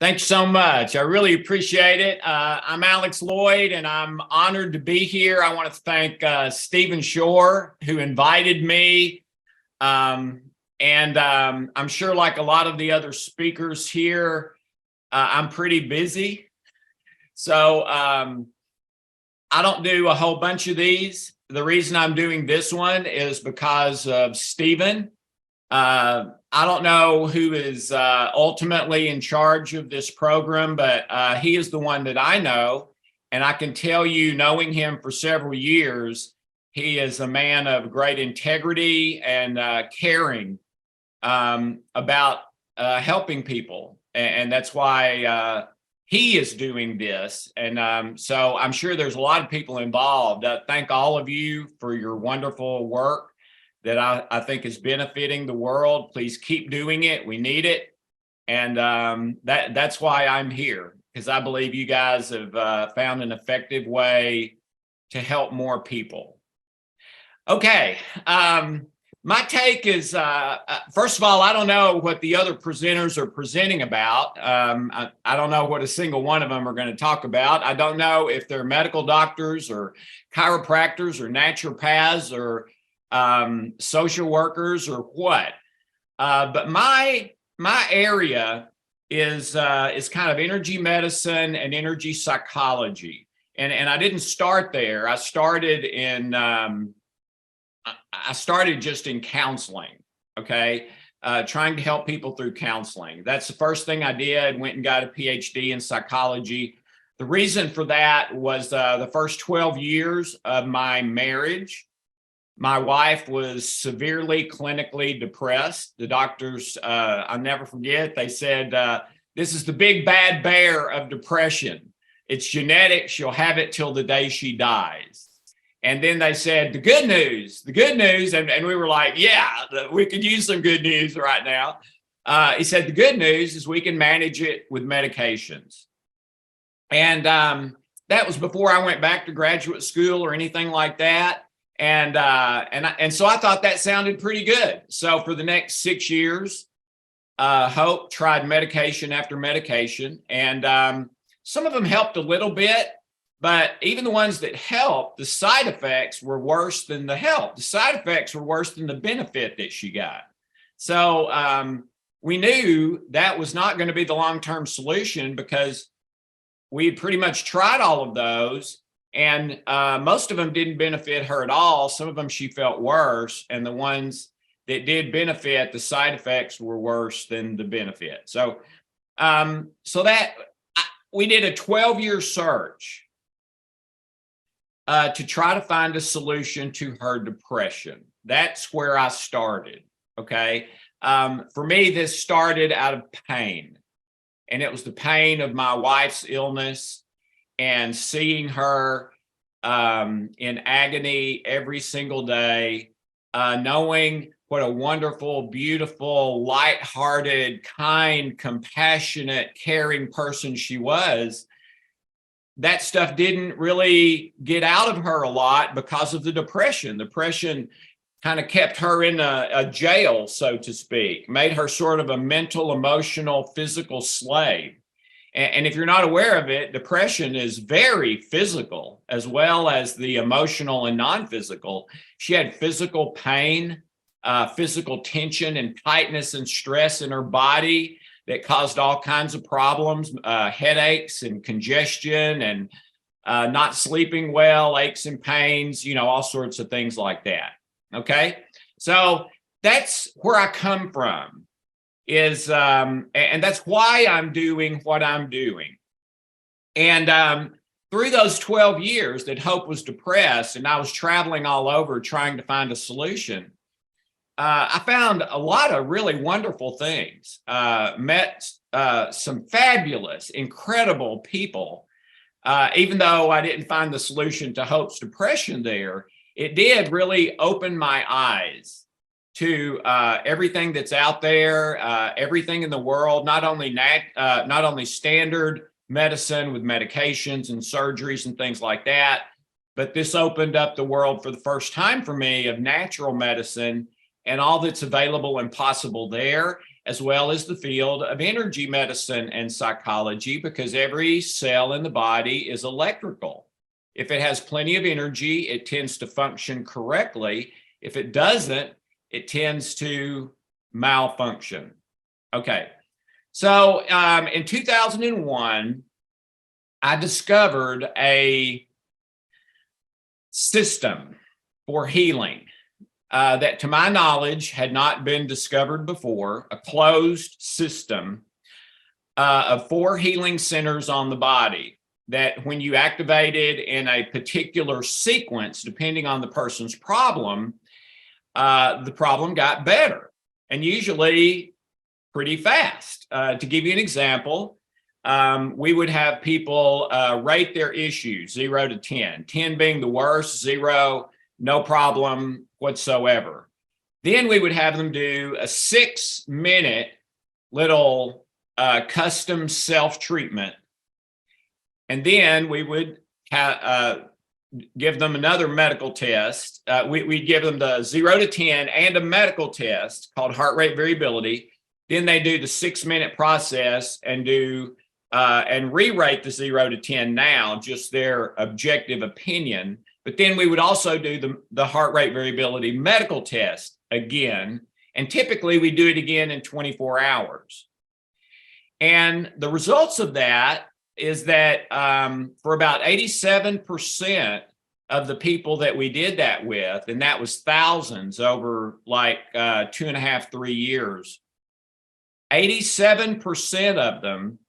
Thanks so much. I really appreciate it. I'm Alex Loyd, and I'm honored to be here. I want to thank Stephen Shore, who invited me. I'm sure, like a lot of the other speakers here, I'm pretty busy. So I don't do a whole bunch of these. The reason I'm doing this one is because of Stephen. I don't know who is ultimately in charge of this program, but he is the one that I know. And I can tell you, knowing him for several years, he is a man of great integrity and caring about helping people. And that's why he is doing this. And so I'm sure there's a lot of people involved. Thank all of you for your wonderful work that I think is benefiting the world. Please keep doing it. We need it. And that's why I'm here, because I believe you guys have found an effective way to help more people. Okay. My take is, first of all, I don't know what the other presenters are presenting about. I don't know what a single one of them are going to talk about. I don't know if they're medical doctors or chiropractors or naturopaths or social workers or what. But my area is kind of energy medicine and energy psychology. And I didn't start there. I started just in counseling, okay? Trying to help people through counseling. That's the first thing I did, went and got a PhD in psychology. The reason for that was the first 12 years of my marriage, my wife was severely clinically depressed. The doctors, I'll never forget, they said, this is the big bad bear of depression. It's genetic. She'll have it till the day she dies. And then they said, the good news, and we were like, yeah, we could use some good news right now. He said, the good news is we can manage it with medications. And that was before I went back to graduate school or anything like that. And so I thought that sounded pretty good. So for the next 6 years, Hope tried medication after medication, and some of them helped a little bit, but even the ones that helped, the side effects were worse than the help. The side effects were worse than the benefit that she got. So we knew that was not going to be the long-term solution, because we had pretty much tried all of those. And most of them didn't benefit her at all. Some of them she felt worse. And the ones that did benefit, the side effects were worse than the benefit. So we did a 12-year search to try to find a solution to her depression. That's where I started, okay? For me, this started out of pain. And it was the pain of my wife's illness, and seeing her in agony every single day, knowing what a wonderful, beautiful, lighthearted, kind, compassionate, caring person she was. That stuff didn't really get out of her a lot because of the depression. Depression kind of kept her in a jail, so to speak, made her sort of a mental, emotional, physical slave. And if you're not aware of it, depression is very physical, as well as the emotional and non-physical. She had physical pain, physical tension and tightness and stress in her body that caused all kinds of problems, headaches and congestion and not sleeping well, aches and pains, all sorts of things like that. Okay, so that's where I come from. And that's why I'm doing what I'm doing. And through those 12 years that Hope was depressed and I was traveling all over trying to find a solution, I found a lot of really wonderful things, met some fabulous, incredible people. Even though I didn't find the solution to Hope's depression there, it did really open my eyes to everything that's out there, everything in the world, not only standard medicine with medications and surgeries and things like that, but this opened up the world for the first time for me of natural medicine and all that's available and possible there. as well as the field of energy medicine and psychology, because every cell in the body is electrical. If it has plenty of energy, it tends to function correctly. If it doesn't, it tends to malfunction. Okay, so in 2001, I discovered a system for healing that, to my knowledge, had not been discovered before, a closed system of 4 healing centers on the body that, when you activated in a particular sequence, depending on the person's problem, the problem got better, and usually pretty fast. To give you an example, we would have people rate their issues 0 to 10, 10 being the worst, 0, no problem whatsoever. Then we would have them do a 6-minute little custom self-treatment. And then we would give them another medical test. We'd give them the 0 to 10 and a medical test called heart rate variability. Then they do the 6-minute process and do and re-rate the 0 to 10 now, just their objective opinion. But then we would also do the heart rate variability medical test again. And typically we do it again in 24 hours. And the results of that is that for about 87% of the people that we did that with, and that was thousands over like 2.5, 3 years, 87% of them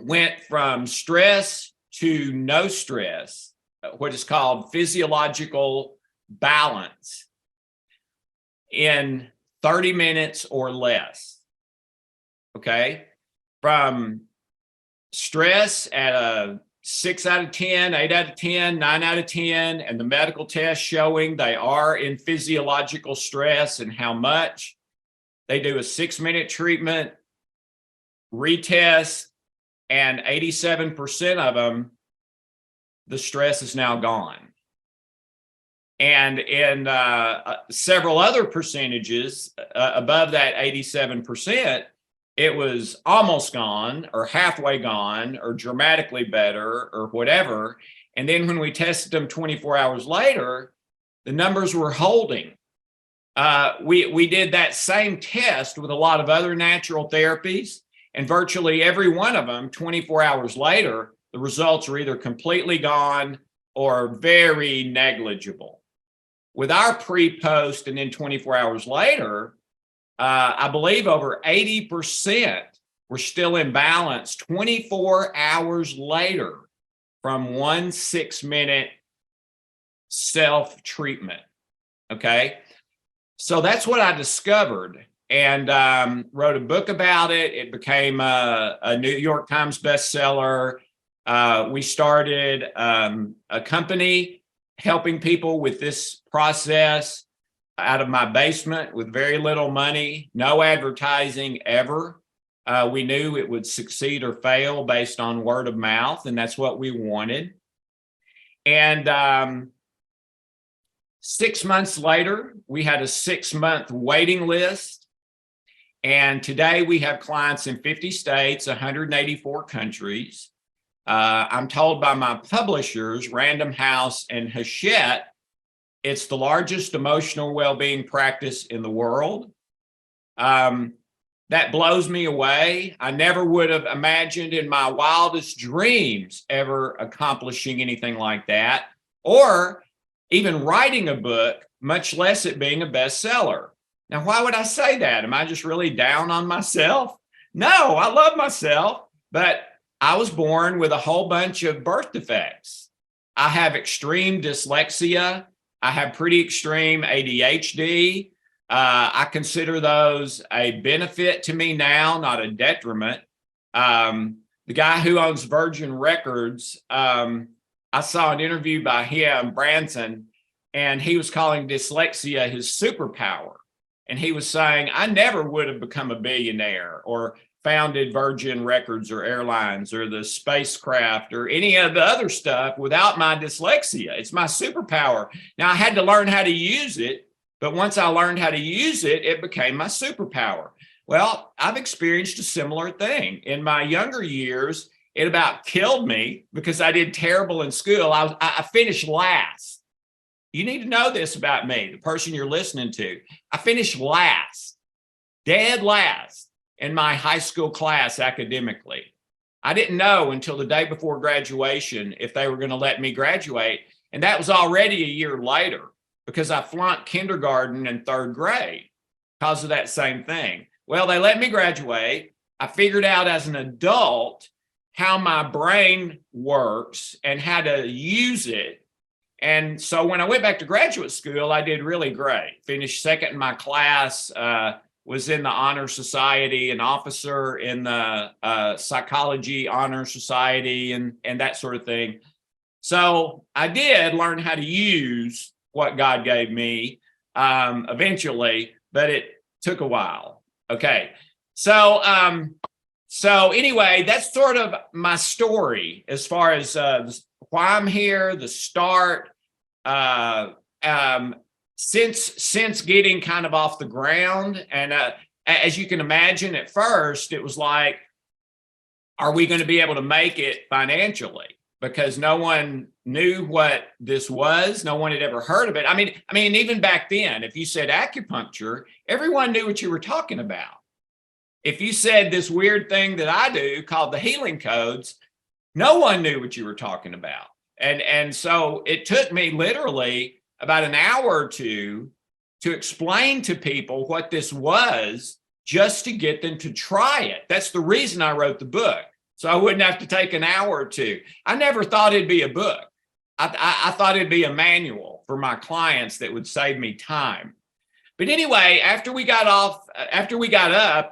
went from stress to no stress, what is called physiological balance, in 30 minutes or less. Okay? From stress at a 6 out of 10, 8 out of 10, 9 out of 10, and the medical test showing they are in physiological stress and how much. They do a 6-minute treatment, retest, and 87% of them, the stress is now gone. And in several other percentages above that 87%, it was almost gone or halfway gone or dramatically better or whatever. And then when we tested them 24 hours later, the numbers were holding. We did that same test with a lot of other natural therapies, and virtually every one of them, 24 hours later, the results were either completely gone or very negligible. With our pre-post and then 24 hours later, I believe over 80% were still in balance 24 hours later from one 6-minute self-treatment. Okay. So that's what I discovered, and wrote a book about it. It became a New York Times bestseller. We started a company helping people with this process out of my basement with very little money, no advertising ever. We knew it would succeed or fail based on word of mouth, and that's what we wanted. And 6 months later, we had a 6-month waiting list. And today we have clients in 50 states, 184 countries. I'm told by my publishers, Random House and Hachette, it's the largest emotional well-being practice in the world. That blows me away. I never would have imagined in my wildest dreams ever accomplishing anything like that, or even writing a book, much less it being a bestseller. Now, why would I say that? Am I just really down on myself? No, I love myself, but I was born with a whole bunch of birth defects. I have extreme dyslexia. I have pretty extreme ADHD. I consider those a benefit to me now, not a detriment. The guy who owns Virgin Records, I saw an interview by him, Branson, and he was calling dyslexia his superpower. And he was saying, I never would have become a billionaire or founded Virgin Records or airlines or the spacecraft or any of the other stuff without my dyslexia. It's my superpower. Now, I had to learn how to use it, but once I learned how to use it, it became my superpower. Well, I've experienced a similar thing. In my younger years, it about killed me because I did terrible in school. I finished last. You need to know this about me, the person you're listening to. I finished last, dead last in my high school class academically. I didn't know until the day before graduation if they were going to let me graduate. And that was already a year later because I flunked kindergarten and third grade because of that same thing. Well, they let me graduate. I figured out as an adult how my brain works and how to use it. And so when I went back to graduate school, I did really great. Finished second in my class, was in the Honor Society, an officer in the Psychology Honor Society, and that sort of thing. So I did learn how to use what God gave me eventually, but it took a while. Okay. So anyway, that's sort of my story as far as why I'm here, the start, since getting kind of off the ground. And as you can imagine, at first, it was like, are we going to be able to make it financially? Because no one knew what this was. No one had ever heard of it. I mean, even back then, if you said acupuncture, everyone knew what you were talking about. If you said this weird thing that I do called the healing codes, no one knew what you were talking about. And so it took me literally about an hour or two to explain to people what this was just to get them to try it. That's the reason I wrote the book. So I wouldn't have to take an hour or two. I never thought it'd be a book. I thought it'd be a manual for my clients that would save me time. But anyway, after we got up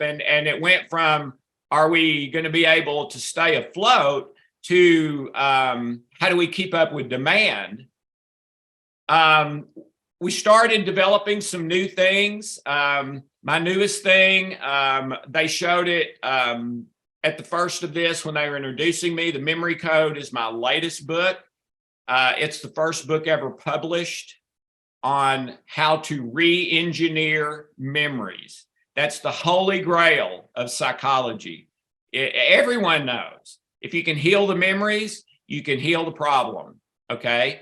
and it went from, are we going to be able to stay afloat to how do we keep up with demand? We started developing some new things. My newest thing, they showed it at the first of this when they were introducing me. The Memory Code is my latest book. It's the first book ever published on how to re-engineer memories. That's the holy grail of psychology. Everyone knows if you can heal the memories, you can heal the problem, okay?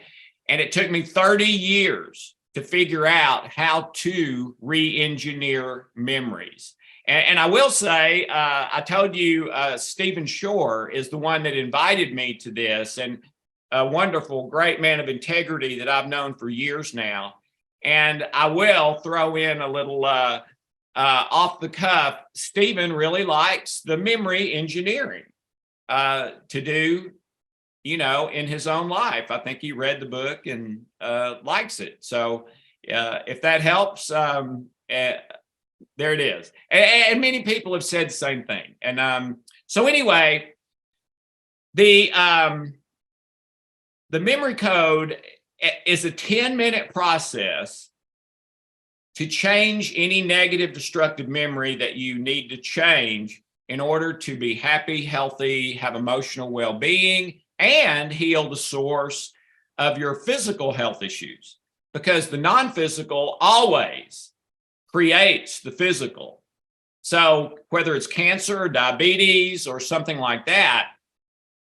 And it took me 30 years to figure out how to re-engineer memories. And I will say, I told you, Stephen Shore is the one that invited me to this, and a wonderful, great man of integrity that I've known for years now. And I will throw in a little off the cuff. Stephen really likes the memory engineering to do, in his own life. I think he read the book and likes it. So if that helps, there it is. And many people have said the same thing. And so anyway, the memory code is a 10-minute process to change any negative, destructive memory that you need to change in order to be happy, healthy, have emotional well-being, and heal the source of your physical health issues. Because the non-physical always creates the physical. So whether it's cancer or diabetes or something like that,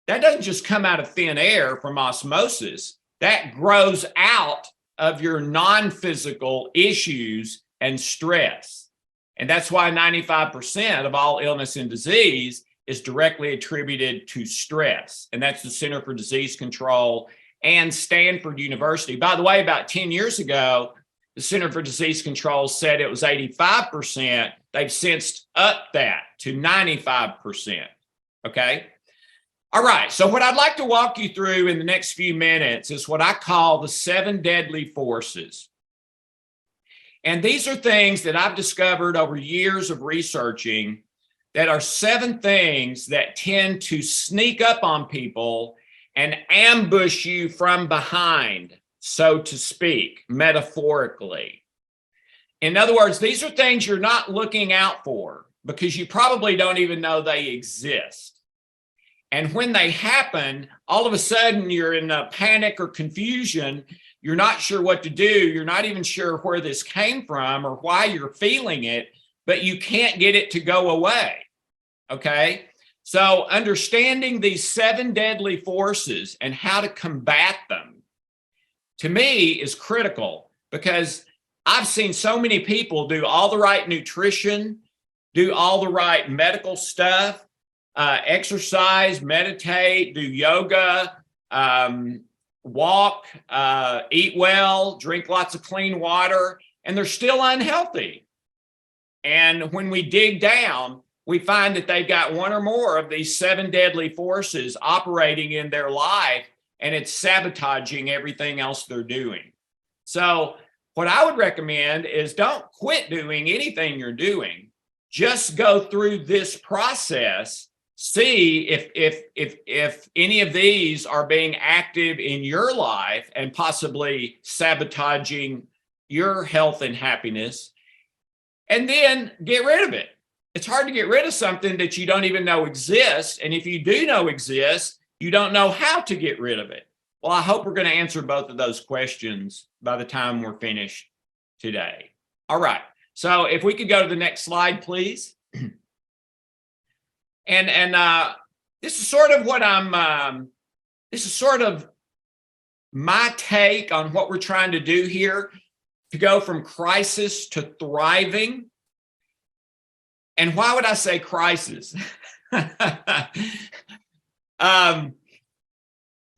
that doesn't just come out of thin air from osmosis. That grows out of your non-physical issues and stress. And that's why 95% of all illness and disease is directly attributed to stress. And that's the Center for Disease Control and Stanford University. By the way, about 10 years ago, the Center for Disease Control said it was 85%. They've since upped that to 95%. Okay. All right. So what I'd like to walk you through in the next few minutes is what I call the 7 deadly forces. And these are things that I've discovered over years of researching that are 7 things that tend to sneak up on people and ambush you from behind, so to speak, metaphorically. In other words, these are things you're not looking out for because you probably don't even know they exist. And when they happen, all of a sudden you're in a panic or confusion. You're not sure what to do. You're not even sure where this came from or why you're feeling it. but you can't get it to go away. Okay. So understanding these 7 deadly forces and how to combat them, to me, is critical, because I've seen so many people do all the right nutrition, do all the right medical stuff, exercise, meditate, do yoga, walk, eat well, drink lots of clean water, and they're still unhealthy. And when we dig down, we find that they've got one or more of these 7 deadly forces operating in their life, and it's sabotaging everything else they're doing. So what I would recommend is don't quit doing anything you're doing. Just go through this process, see if any of these are being active in your life and possibly sabotaging your health and happiness, and then get rid of it. It's hard to get rid of something that you don't even know exists. And if you do know exists, you don't know how to get rid of it. Well, I hope we're going to answer both of those questions by the time we're finished today. All right. So if we could go to the next slide, please. And this is sort of what this is sort of my take on what we're trying to do here, to go from crisis to thriving. And why would I say crisis?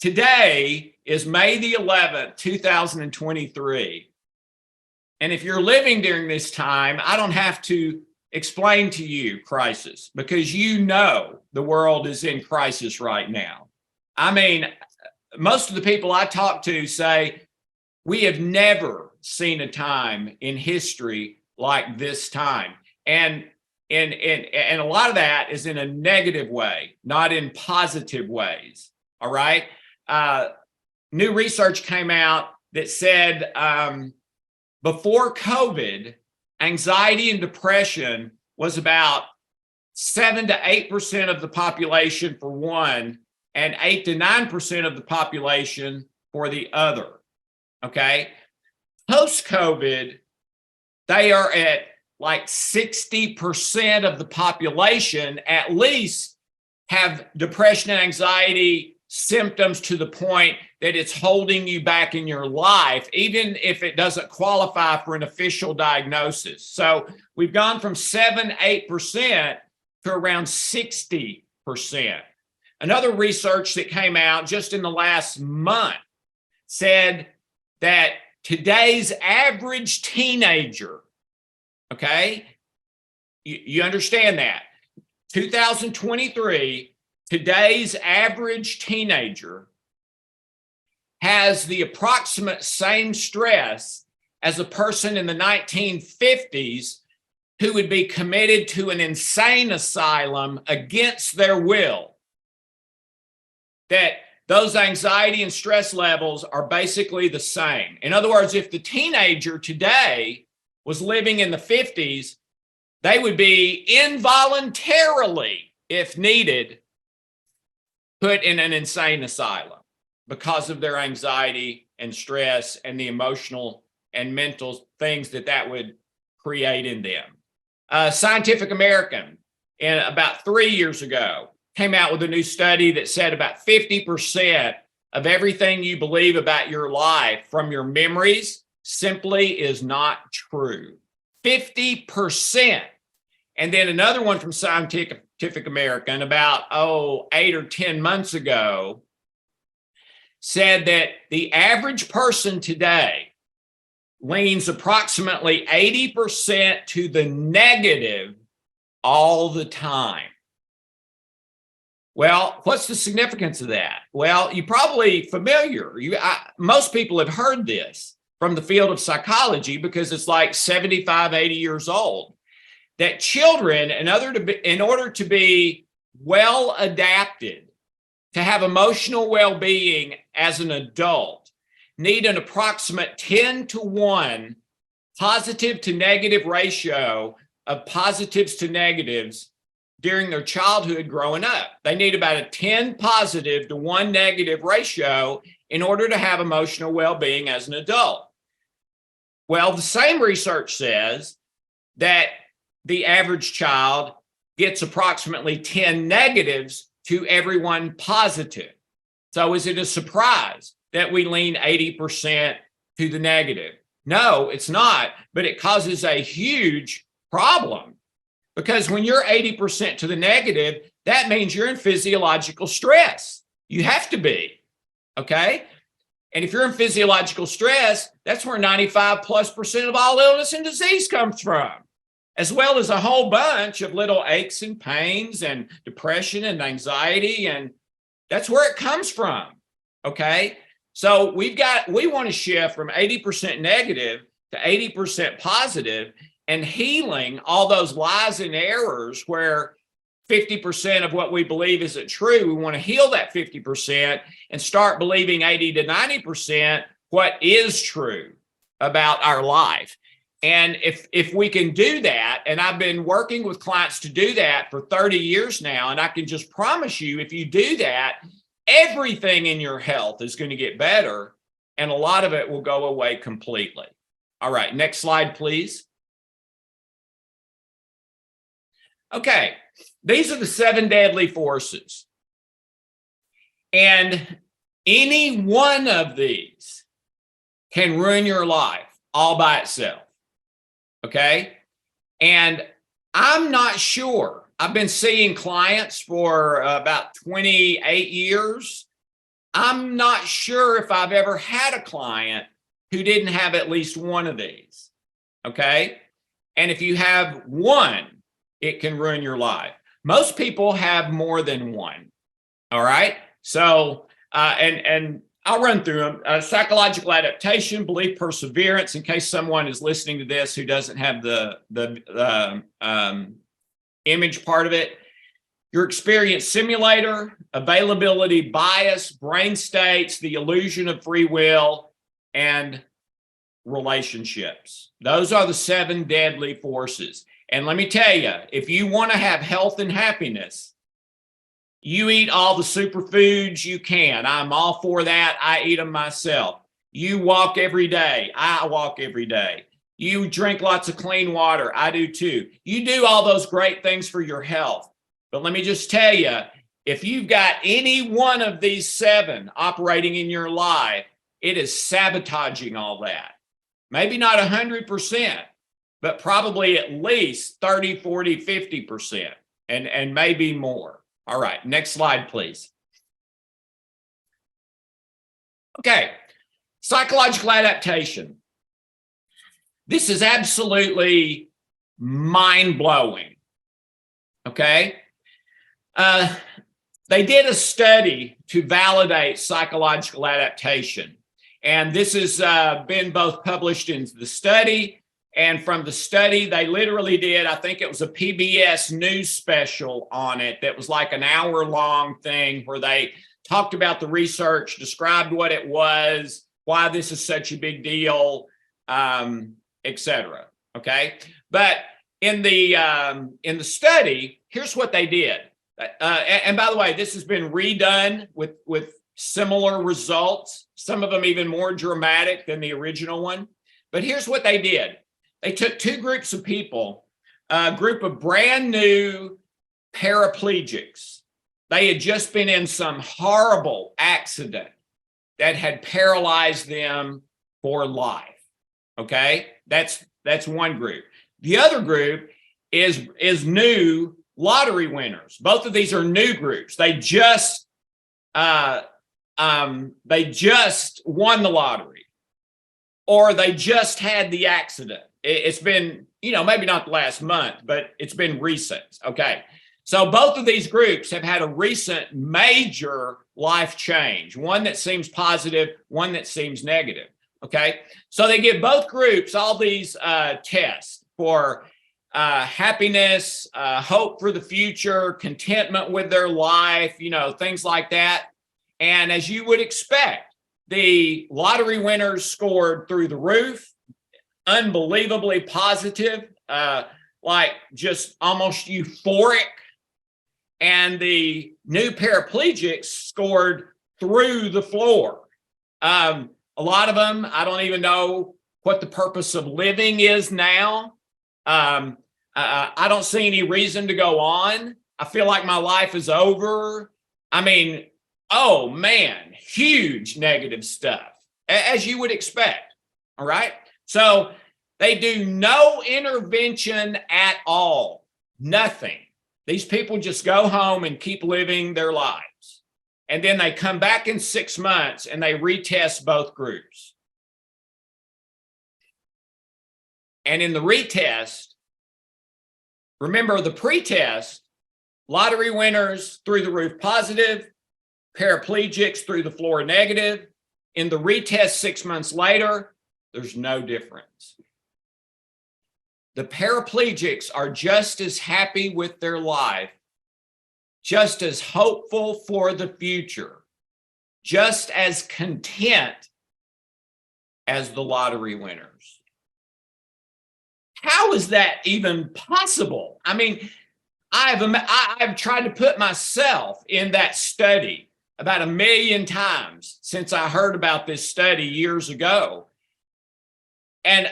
Today is May the 11th, 2023. And if you're living during this time, I don't have to explain to you crisis, because you know the world is in crisis right now. I mean, most of the people I talk to say, we have never seen a time in history like this time. And a lot of that is in a negative way, not in positive ways. All right. New research came out that said before COVID, anxiety and depression was about 7 to 8% of the population for one, and 8 to 9% of the population for the other. Okay. Post-COVID, they are at like 60% of the population at least have depression and anxiety symptoms to the point that it's holding you back in your life, even if it doesn't qualify for an official diagnosis. So we've gone from 7-8% to around 60%. Another research that came out just in the last month said that today's average teenager, okay, you understand that, 2023, today's average teenager has the approximate same stress as a person in the 1950s who would be committed to an insane asylum against their will. That those anxiety and stress levels are basically the same. In other words, if the teenager today was living in the 50s, they would be involuntarily, if needed, put in an insane asylum because of their anxiety and stress and the emotional and mental things that would create in them. Scientific American, about 3 years ago, came out with a new study that said about 50% of everything you believe about your life from your memories simply is not true. 50%. And then another one from Scientific American about 8 or 10 months ago said that the average person today leans approximately 80% to the negative all the time. Well, what's the significance of that? Well, you're probably familiar. Most people have heard this from the field of psychology because it's like 75, 80 years old, that children, in order to be well adapted, to have emotional well-being as an adult, need an approximate 10-to-1 positive to negative ratio of positives to negatives during their childhood growing up. They need about a 10 positive to 1 negative ratio in order to have emotional well-being as an adult. Well, the same research says that the average child gets approximately 10 negatives to every one positive. So is it a surprise that we lean 80% to the negative? No, it's not, but it causes a huge problem, because when you're 80% to the negative, that means you're in physiological stress. You have to be, okay? And if you're in physiological stress, that's where 95+% of all illness and disease comes from, as well as a whole bunch of little aches and pains and depression and anxiety. And that's where it comes from, okay? So we want to shift from 80% negative to 80% positive, and healing all those lies and errors where 50% of what we believe isn't true. We want to heal that 50% and start believing 80 to 90% what is true about our life. And if we can do that, and I've been working with clients to do that for 30 years now, and I can just promise you, if you do that, everything in your health is going to get better, and a lot of it will go away completely. All right, next slide, please. Okay, these are the 7 deadly forces. And any one of these can ruin your life all by itself. Okay? And I'm not sure. I've been seeing clients for about 28 years. I'm not sure if I've ever had a client who didn't have at least one of these. Okay? And if you have one, it can ruin your life. Most people have more than one. All right. So, and I'll run through them. Psychological adaptation, belief, perseverance, in case someone is listening to this who doesn't have the image part of it. Your experience simulator, availability bias, brain states, the illusion of free will, and relationships. Those are the 7 deadly forces. And let me tell you, if you want to have health and happiness, you eat all the superfoods you can. I'm all for that. I eat them myself. You walk every day. I walk every day. You drink lots of clean water. I do too. You do all those great things for your health. But let me just tell you, if you've got any one of these 7 operating in your life, it is sabotaging all that. Maybe not 100%. But probably at least 30, 40, 50%, and maybe more. All right, next slide, please. Okay, psychological adaptation. This is absolutely mind-blowing, okay? They did a study to validate psychological adaptation, and this has been both published in the study. And from the study, they literally did, I think it was a PBS news special on it that was like an hour-long thing where they talked about the research, described what it was, why this is such a big deal, etc. Okay, but in the study, here's what they did. And by the way, this has been redone with similar results, some of them even more dramatic than the original one. But here's what they did. They took 2 groups of people, a group of brand new paraplegics. They had just been in some horrible accident that had paralyzed them for life. Okay, that's one group. The other group is new lottery winners. Both of these are new groups. They just won the lottery, or they just had the accident. It's been, maybe not the last month, but it's been recent. Okay. So both of these groups have had a recent major life change, one that seems positive, one that seems negative. Okay. So they give both groups all these tests for happiness, hope for the future, contentment with their life, things like that. And as you would expect, the lottery winners scored through the roof. Unbelievably positive, like just almost euphoric. And the new paraplegics scored through the floor. A lot of them, I don't even know what the purpose of living is now. I don't see any reason to go on. I feel like my life is over. I mean, oh man, huge negative stuff, as you would expect. All right. So they do no intervention at all, nothing. These people just go home and keep living their lives. And then they come back in 6 months and they retest both groups. And in the retest, remember the pretest, lottery winners through the roof positive, paraplegics through the floor negative. In the retest 6 months later, there's no difference. The paraplegics are just as happy with their life, just as hopeful for the future, just as content as the lottery winners. How is that even possible? I mean, I've tried to put myself in that study about 1 million times since I heard about this study years ago. And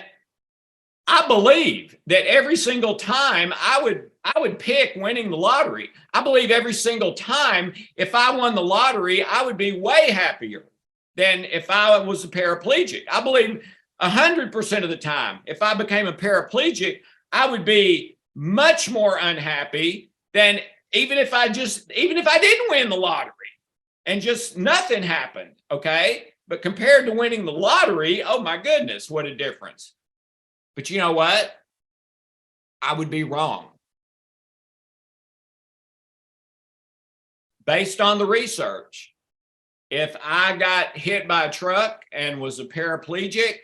I believe that every single time I would pick winning the lottery. I believe every single time if I won the lottery, I would be way happier than if I was a paraplegic. I believe 100% of the time, if I became a paraplegic, I would be much more unhappy than even if I didn't win the lottery and just nothing happened. Okay. But compared to winning the lottery, oh my goodness, what a difference. But you know what? I would be wrong. Based on the research, if I got hit by a truck and was a paraplegic,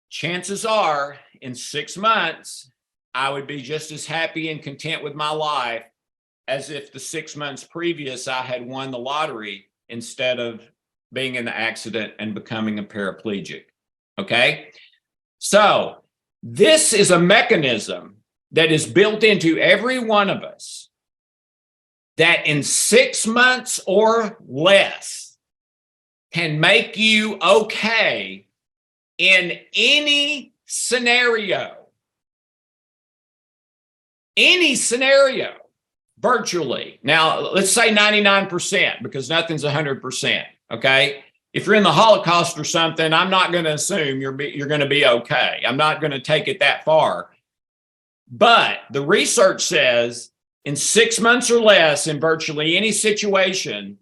chances are in 6 months, I would be just as happy and content with my life as if the 6 months previous I had won the lottery instead of being in the accident and becoming a paraplegic. Okay? So this is a mechanism that is built into every one of us that in 6 months or less can make you okay in any scenario, virtually. Now, let's say 99% because nothing's 100%, okay? If you're in the Holocaust or something, I'm not going to assume you're going to be okay. I'm not going to take it that far. But the research says in 6 months or less, in virtually any situation,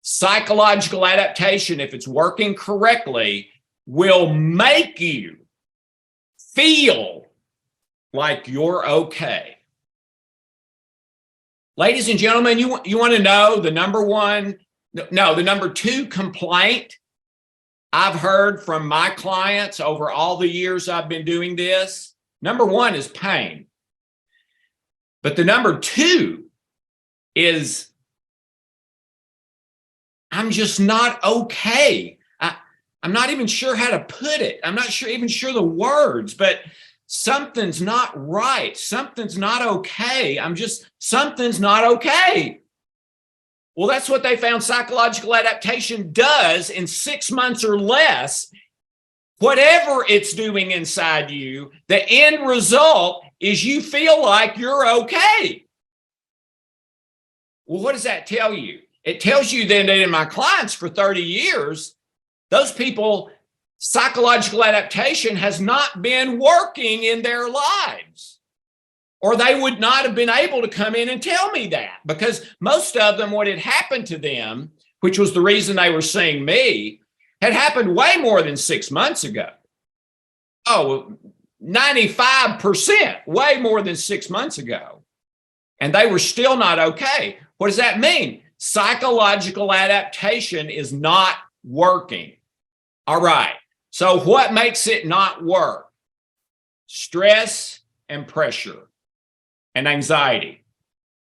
psychological adaptation, if it's working correctly, will make you feel like you're okay. Ladies and gentlemen, you want to know the number 2 complaint I've heard from my clients over all the years I've been doing this? Number 1 is pain. But the number 2 is I'm just not okay. I'm not even sure how to put it. I'm not even sure the words, but something's not right. Something's not okay. Something's not okay. Well, that's what they found psychological adaptation does in 6 months or less. Whatever it's doing inside you, the end result is you feel like you're okay. Well, what does that tell you? It tells you that in my clients for 30 years, those people, psychological adaptation has not been working in their lives. Or they would not have been able to come in and tell me that, because most of them, what had happened to them, which was the reason they were seeing me, had happened way more than 6 months ago. Oh, 95%, way more than 6 months ago. And they were still not okay. What does that mean? Psychological adaptation is not working. All right. So what makes it not work? Stress and pressure and anxiety.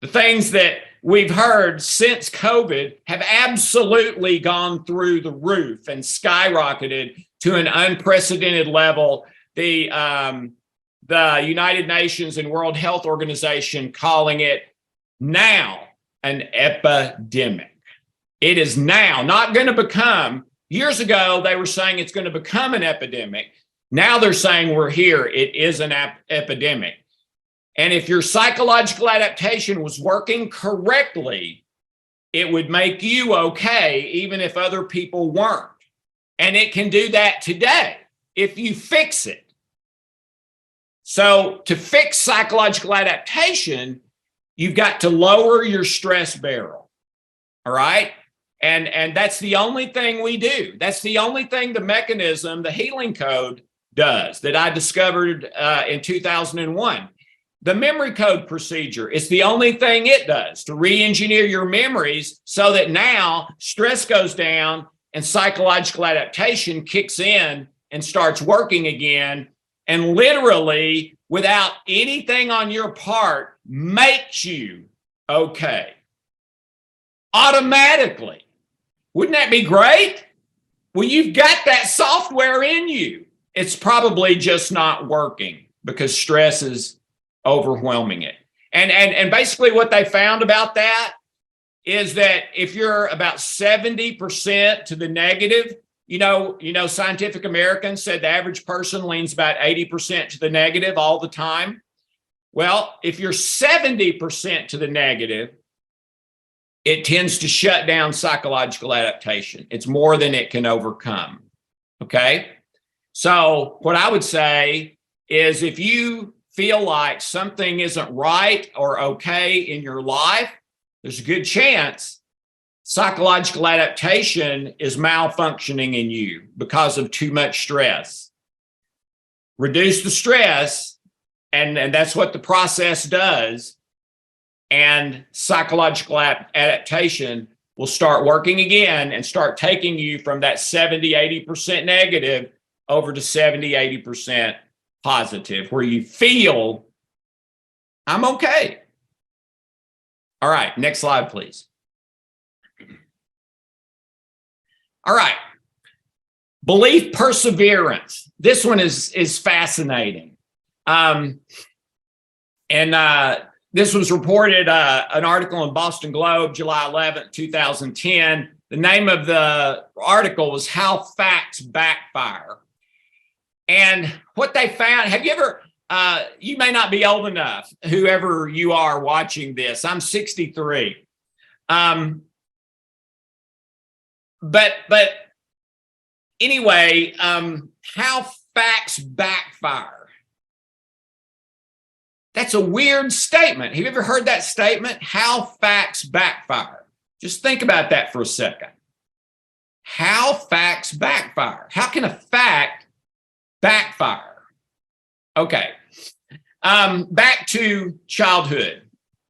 The things that we've heard since COVID have absolutely gone through the roof and skyrocketed to an unprecedented level. The United Nations and World Health Organization calling it now an epidemic. It is now not going to become, years ago, they were saying it's going to become an epidemic. Now they're saying we're here. It is an epidemic. And if your psychological adaptation was working correctly, it would make you okay, even if other people weren't. And it can do that today if you fix it. So to fix psychological adaptation, you've got to lower your stress barrel. All right? And that's the only thing we do. That's the only thing the mechanism, the healing code does that I discovered in 2001. The memory code procedure, it's the only thing it does to re-engineer your memories so that now stress goes down and psychological adaptation kicks in and starts working again, and literally, without anything on your part, makes you okay. Automatically. Wouldn't that be great? Well, you've got that software in you. It's probably just not working because stress is overwhelming it. And basically what they found about that is that if you're about 70% to the negative, you know, Scientific American said the average person leans about 80% to the negative all the time. Well, if you're 70% to the negative, it tends to shut down psychological adaptation. It's more than it can overcome. Okay? So what I would say is if you feel like something isn't right or okay in your life, there's a good chance psychological adaptation is malfunctioning in you because of too much stress. Reduce the stress, and that's what the process does, and psychological adaptation will start working again and start taking you from that 70, 80% negative over to 70, 80% positive, where you feel, I'm okay. All right, next slide, please. All right, belief perseverance. This one is fascinating. This was reported, an article in Boston Globe, July 11th, 2010. The name of the article was How Facts Backfire. And what they found, have you ever, you may not be old enough, whoever you are watching this. I'm 63. But anyway, how facts backfire. That's a weird statement. Have you ever heard that statement? How facts backfire. Just think about that for a second. How facts backfire. How can a fact backfire? Okay. Back to childhood,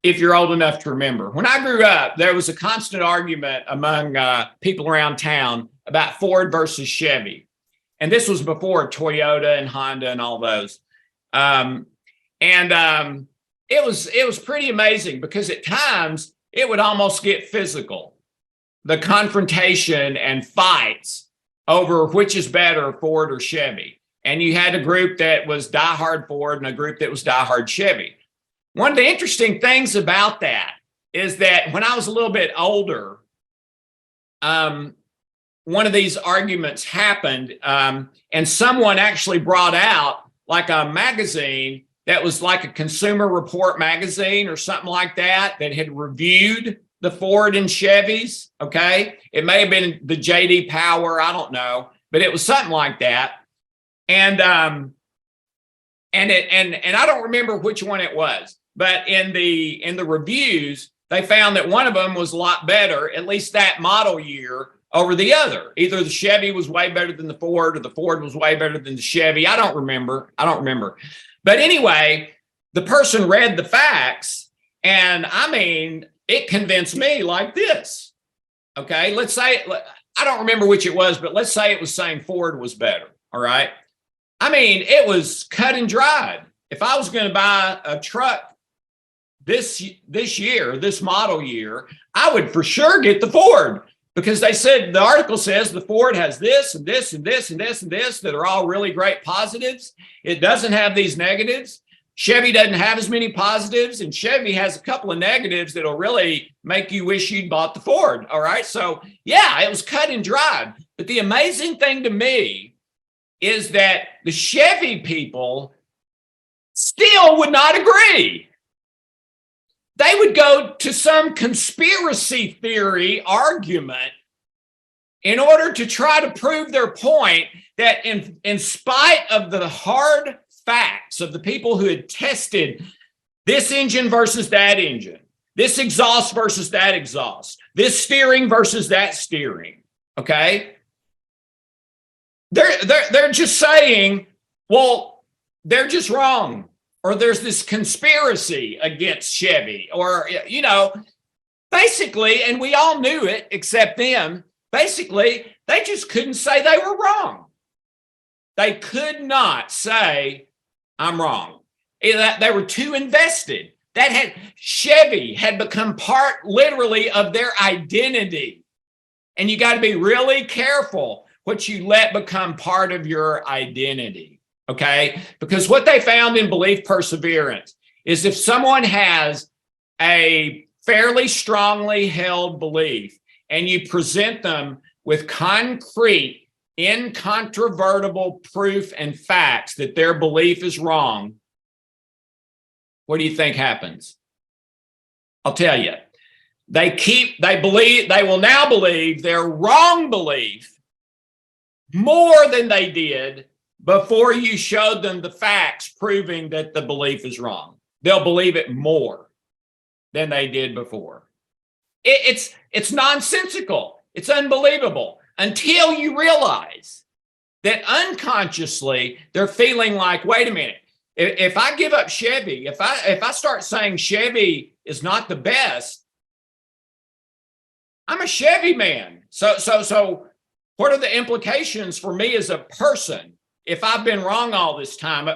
if you're old enough to remember. When I grew up, there was a constant argument among people around town about Ford versus Chevy. And this was before Toyota and Honda and all those. It was pretty amazing because at times it would almost get physical. The confrontation and fights over which is better, Ford or Chevy. And you had a group that was diehard Ford and a group that was diehard Chevy. One of the interesting things about that is that when I was a little bit older, one of these arguments happened, and someone actually brought out like a magazine that was like a Consumer Report magazine or something like that had reviewed the Ford and Chevys. Okay, it may have been the J.D. Power, I don't know, but it was something like that. And I don't remember which one it was, but in the reviews, they found that one of them was a lot better, at least that model year, over the other. Either the Chevy was way better than the Ford, or the Ford was way better than the Chevy. I don't remember. But anyway, the person read the facts, and I mean, it convinced me like this. Okay, let's say, I don't remember which it was, but let's say it was saying Ford was better. All right. I mean, it was cut and dried. If I was going to buy a truck this year, this model year, I would for sure get the Ford, because they said, the article says the Ford has this and this and this and this and this that are all really great positives. It doesn't have these negatives. Chevy doesn't have as many positives, and Chevy has a couple of negatives that'll really make you wish you'd bought the Ford. All right. So yeah, it was cut and dried. But the amazing thing to me is that the Chevy people still would not agree. They would go to some conspiracy theory argument in order to try to prove their point that in spite of the hard facts of the people who had tested this engine versus that engine, this exhaust versus that exhaust, this steering versus that steering, okay? They're just saying, well, they're just wrong, or there's this conspiracy against Chevy, or, you know, basically, and we all knew it except them, basically, they just couldn't say they were wrong. They could not say, I'm wrong. They were too invested. Chevy had become part literally of their identity. And you got to be really careful what you let become part of your identity, okay? Because what they found in belief perseverance is if someone has a fairly strongly held belief and you present them with concrete, incontrovertible proof and facts that their belief is wrong, what do you think happens? I'll tell you. They will now believe their wrong belief more than they did before you showed them the facts proving that the belief is wrong. They'll believe it more than they did before. It's nonsensical. It's unbelievable until you realize that unconsciously they're feeling like, wait a minute, if I give up Chevy, if I start saying Chevy is not the best, I'm a Chevy man. So what are the implications for me as a person? If I've been wrong all this time,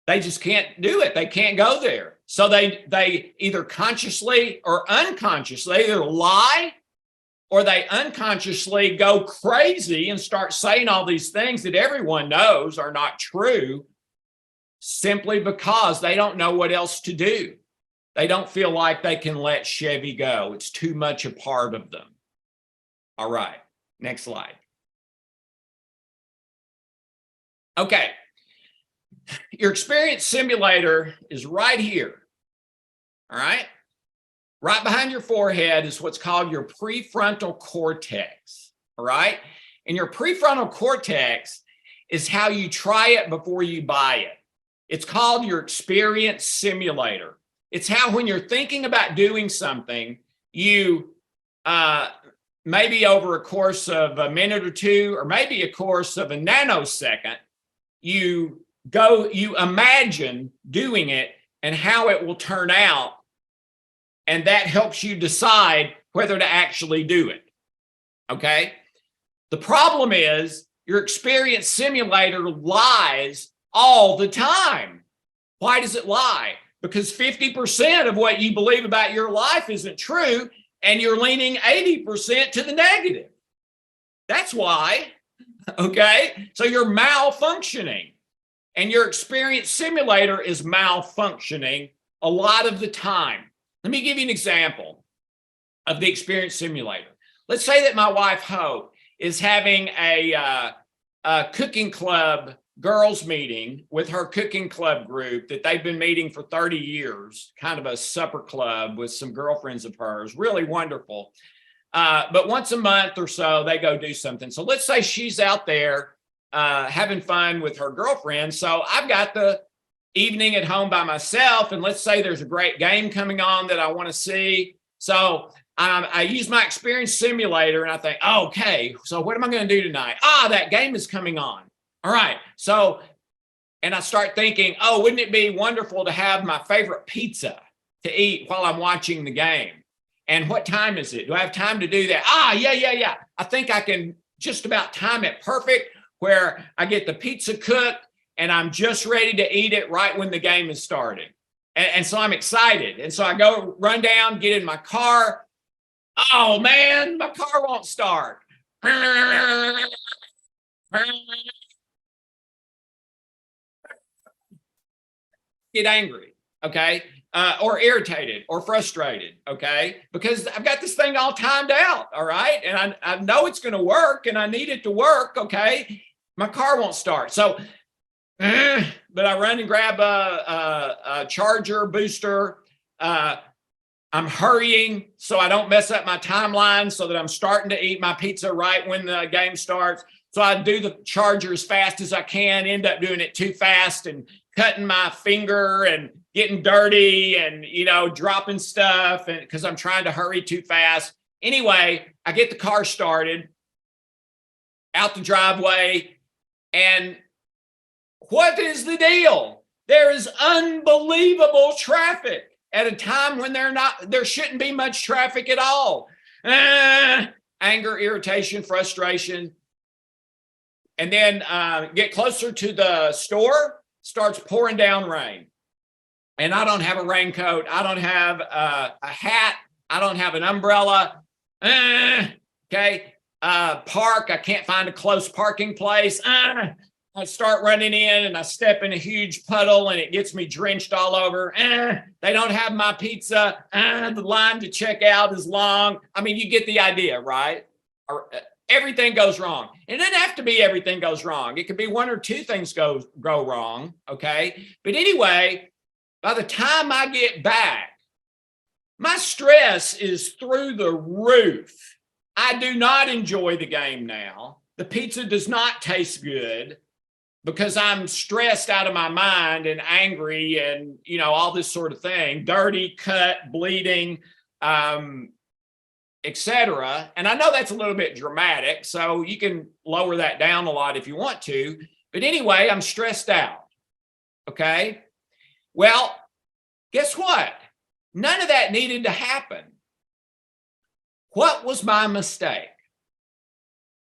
they just can't do it. They can't go there. So they either consciously or unconsciously either lie, or they unconsciously go crazy and start saying all these things that everyone knows are not true, simply because they don't know what else to do. They don't feel like they can let Chevy go. It's too much a part of them. All right, next slide. Okay, your experience simulator is right here. All right, right behind your forehead is what's called your prefrontal cortex. All right, and your prefrontal cortex is how you try it before you buy it. It's called your experience simulator. It's how, when you're thinking about doing something, you maybe over a course of a minute or two, or maybe a course of a nanosecond, you imagine doing it and how it will turn out. And that helps you decide whether to actually do it. Okay? The problem is your experience simulator lies all the time. Why does it lie? Because 50% of what you believe about your life isn't true, and you're leaning 80% to the negative. That's why, okay? So you're malfunctioning, and your experience simulator is malfunctioning a lot of the time. Let me give you an example of the experience simulator. Let's say that my wife, Hope, is having a cooking club girls meeting with her cooking club group that they've been meeting for 30 years, kind of a supper club with some girlfriends of hers, really wonderful. But once a month or so, they go do something. So let's say she's out there having fun with her girlfriend. So I've got the evening at home by myself, and let's say there's a great game coming on that I want to see. So I use my experience simulator and I think, oh, okay, so what am I going to do tonight? That game is coming on. All right. So, and I start thinking, oh, wouldn't it be wonderful to have my favorite pizza to eat while I'm watching the game? And what time is it? Do I have time to do that? Yeah. I think I can just about time it perfect where I get the pizza cooked and I'm just ready to eat it right when the game is starting. And so I'm excited. And so I go run down, get in my car. Oh man, my car won't start. Get angry, okay? Or irritated or frustrated, okay? Because I've got this thing all timed out, all right? And I know it's going to work and I need it to work, okay? My car won't start. So but I run and grab a charger booster. I'm hurrying so I don't mess up my timeline so that I'm starting to eat my pizza right when the game starts. So I do the charger as fast as I can, end up doing it too fast and cutting my finger and getting dirty and, dropping stuff and because I'm trying to hurry too fast. Anyway, I get the car started out the driveway, and what is the deal? There is unbelievable traffic at a time when there shouldn't be much traffic at all. Anger, irritation, frustration. And then get closer to the store, starts pouring down rain. And I don't have a raincoat. I don't have a hat. I don't have an umbrella. Okay. Park. I can't find a close parking place. I start running in and I step in a huge puddle and it gets me drenched all over. They don't have my pizza. The line to check out is long. I mean, you get the idea, right? Everything goes wrong. It doesn't have to be everything goes wrong. It could be one or two things go wrong, okay? But anyway, by the time I get back, my stress is through the roof. I do not enjoy the game now. The pizza does not taste good because I'm stressed out of my mind and angry and, all this sort of thing, dirty, cut, bleeding, etc. And I know that's a little bit dramatic, so you can lower that down a lot if you want to. But anyway, I'm stressed out. Okay. Well, guess what? None of that needed to happen. What was my mistake?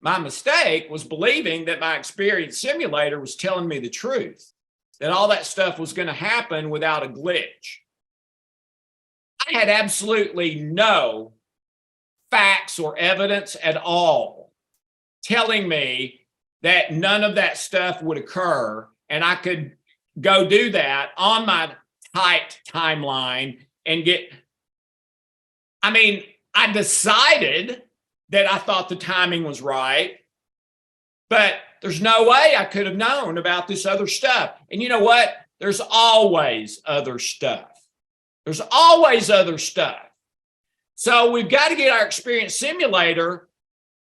My mistake was believing that my experience simulator was telling me the truth, that all that stuff was going to happen without a glitch. I had absolutely no facts or evidence at all telling me that none of that stuff would occur and I could go do that on my tight timeline and I decided that I thought the timing was right, but there's no way I could have known about this other stuff. And you know what? There's always other stuff. There's always other stuff. So we've got to get our experience simulator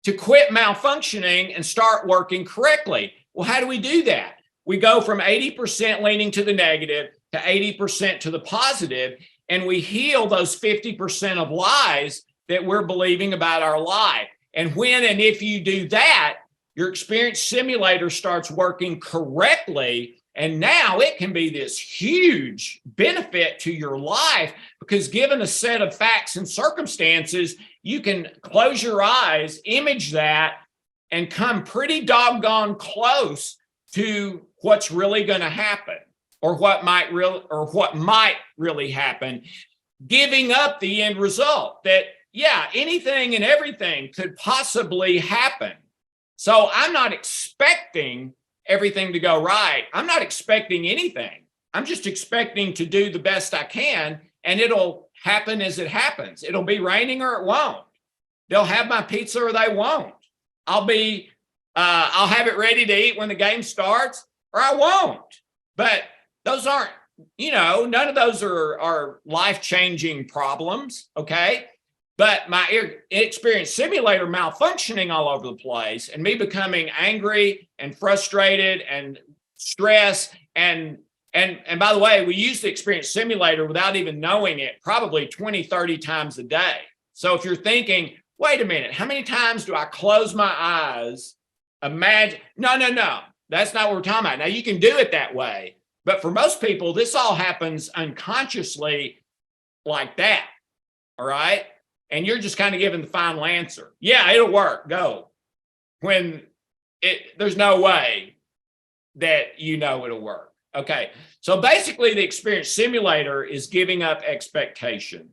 to quit malfunctioning and start working correctly. Well, how do we do that? We go from 80% leaning to the negative to 80% to the positive, and we heal those 50% of lies that we're believing about our life. And when and if you do that, your experience simulator starts working correctly. And now it can be this huge benefit to your life because given a set of facts and circumstances, you can close your eyes, image that, and come pretty doggone close to what's really going to happen or what might really happen, giving up the end result that, yeah, anything and everything could possibly happen. So I'm not expecting everything to go right. I'm not expecting anything. I'm just expecting to do the best I can, and it'll happen as it happens. It'll be raining or it won't. They'll have my pizza or they won't. I'll have it ready to eat when the game starts or I won't. But those aren't, none of those are life-changing problems, okay? But my experience simulator malfunctioning all over the place and me becoming angry and frustrated and stressed and by the way, we use the experience simulator without even knowing it probably 20, 30 times a day. So if you're thinking, wait a minute, how many times do I close my eyes? Imagine, no. That's not what we're talking about. Now you can do it that way. But for most people, this all happens unconsciously like that. All right. And you're just kind of giving the final answer. Yeah, it'll work. Go. When there's no way that it'll work. Okay. So basically the experience simulator is giving up expectation.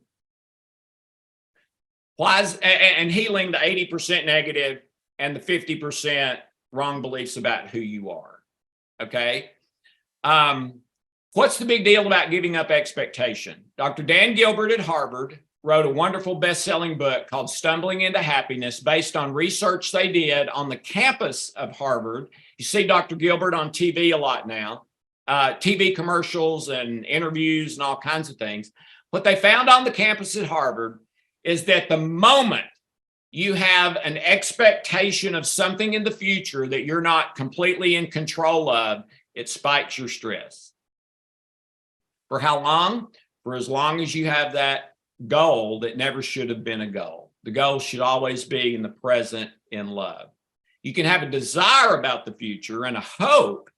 And healing the 80% negative and the 50% wrong beliefs about who you are. Okay. What's the big deal about giving up expectation? Dr. Dan Gilbert at Harvard wrote a wonderful best-selling book called Stumbling into Happiness based on research they did on the campus of Harvard. You see Dr. Gilbert on TV a lot now, TV commercials and interviews and all kinds of things. What they found on the campus at Harvard is that the moment you have an expectation of something in the future that you're not completely in control of, it spikes your stress. For how long? For as long as you have that goal that never should have been a goal. The goal should always be in the present, in love. You can have a desire about the future and a hope,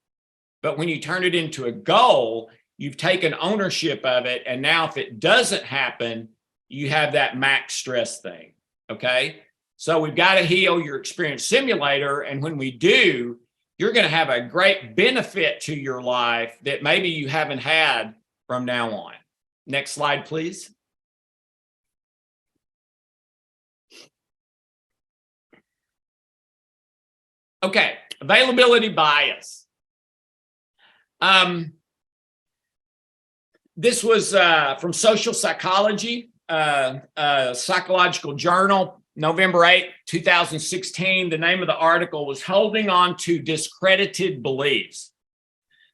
but when you turn it into a goal, you've taken ownership of it. And now if it doesn't happen, you have that max stress thing. Okay. So we've got to heal your experience simulator. And when we do, you're going to have a great benefit to your life that maybe you haven't had from now on. Next slide, please. Okay, availability bias. This was from Social Psychology, Psychological Journal, November 8, 2016. The name of the article was Holding On to Discredited Beliefs.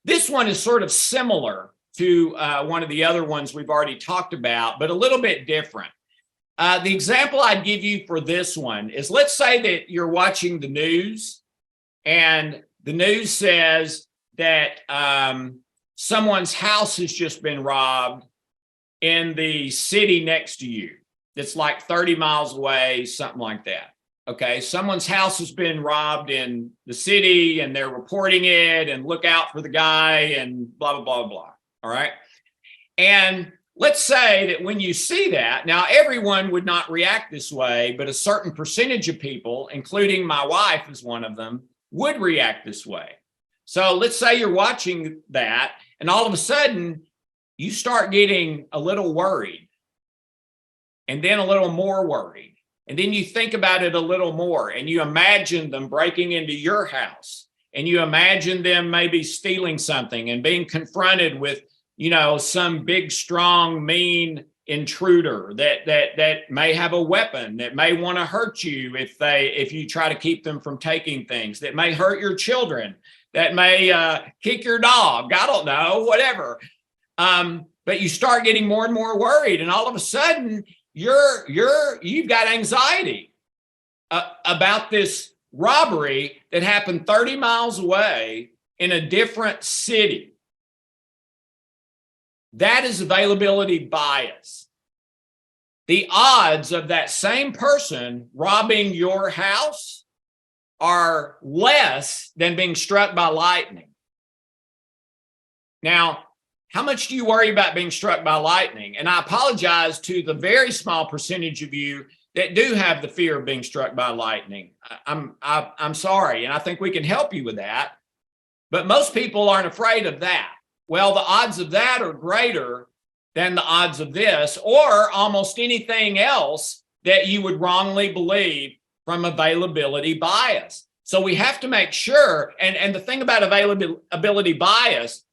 This one is sort of similar to one of the other ones we've already talked about, but a little bit different. The example I'd give you for this one is, let's say that you're watching the news and the news says that someone's house has just been robbed in the city next to you. That's like 30 miles away, something like that. Okay, someone's house has been robbed in the city and they're reporting it and look out for the guy and blah, blah, blah, blah. All right. And let's say that when you see that, now everyone would not react this way, but a certain percentage of people, including my wife is one of them, would react this way. So let's say you're watching that and all of a sudden you start getting a little worried and then a little more worried. And then you think about it a little more and you imagine them breaking into your house and you imagine them maybe stealing something and being confronted with, you know, some big, strong, mean intruder that may have a weapon, that may want to hurt you if you try to keep them from taking things, that may hurt your children, that may kick your dog. I don't know, whatever. But you start getting more and more worried, and all of a sudden you've got anxiety about this robbery that happened 30 miles away in a different city. That is availability bias. The odds of that same person robbing your house are less than being struck by lightning. Now, how much do you worry about being struck by lightning? And I apologize to the very small percentage of you that do have the fear of being struck by lightning. I'm sorry, and I think we can help you with that. But most people aren't afraid of that. Well, the odds of that are greater than the odds of this, or almost anything else that you would wrongly believe from availability bias. So we have to make sure, and the thing about availability bias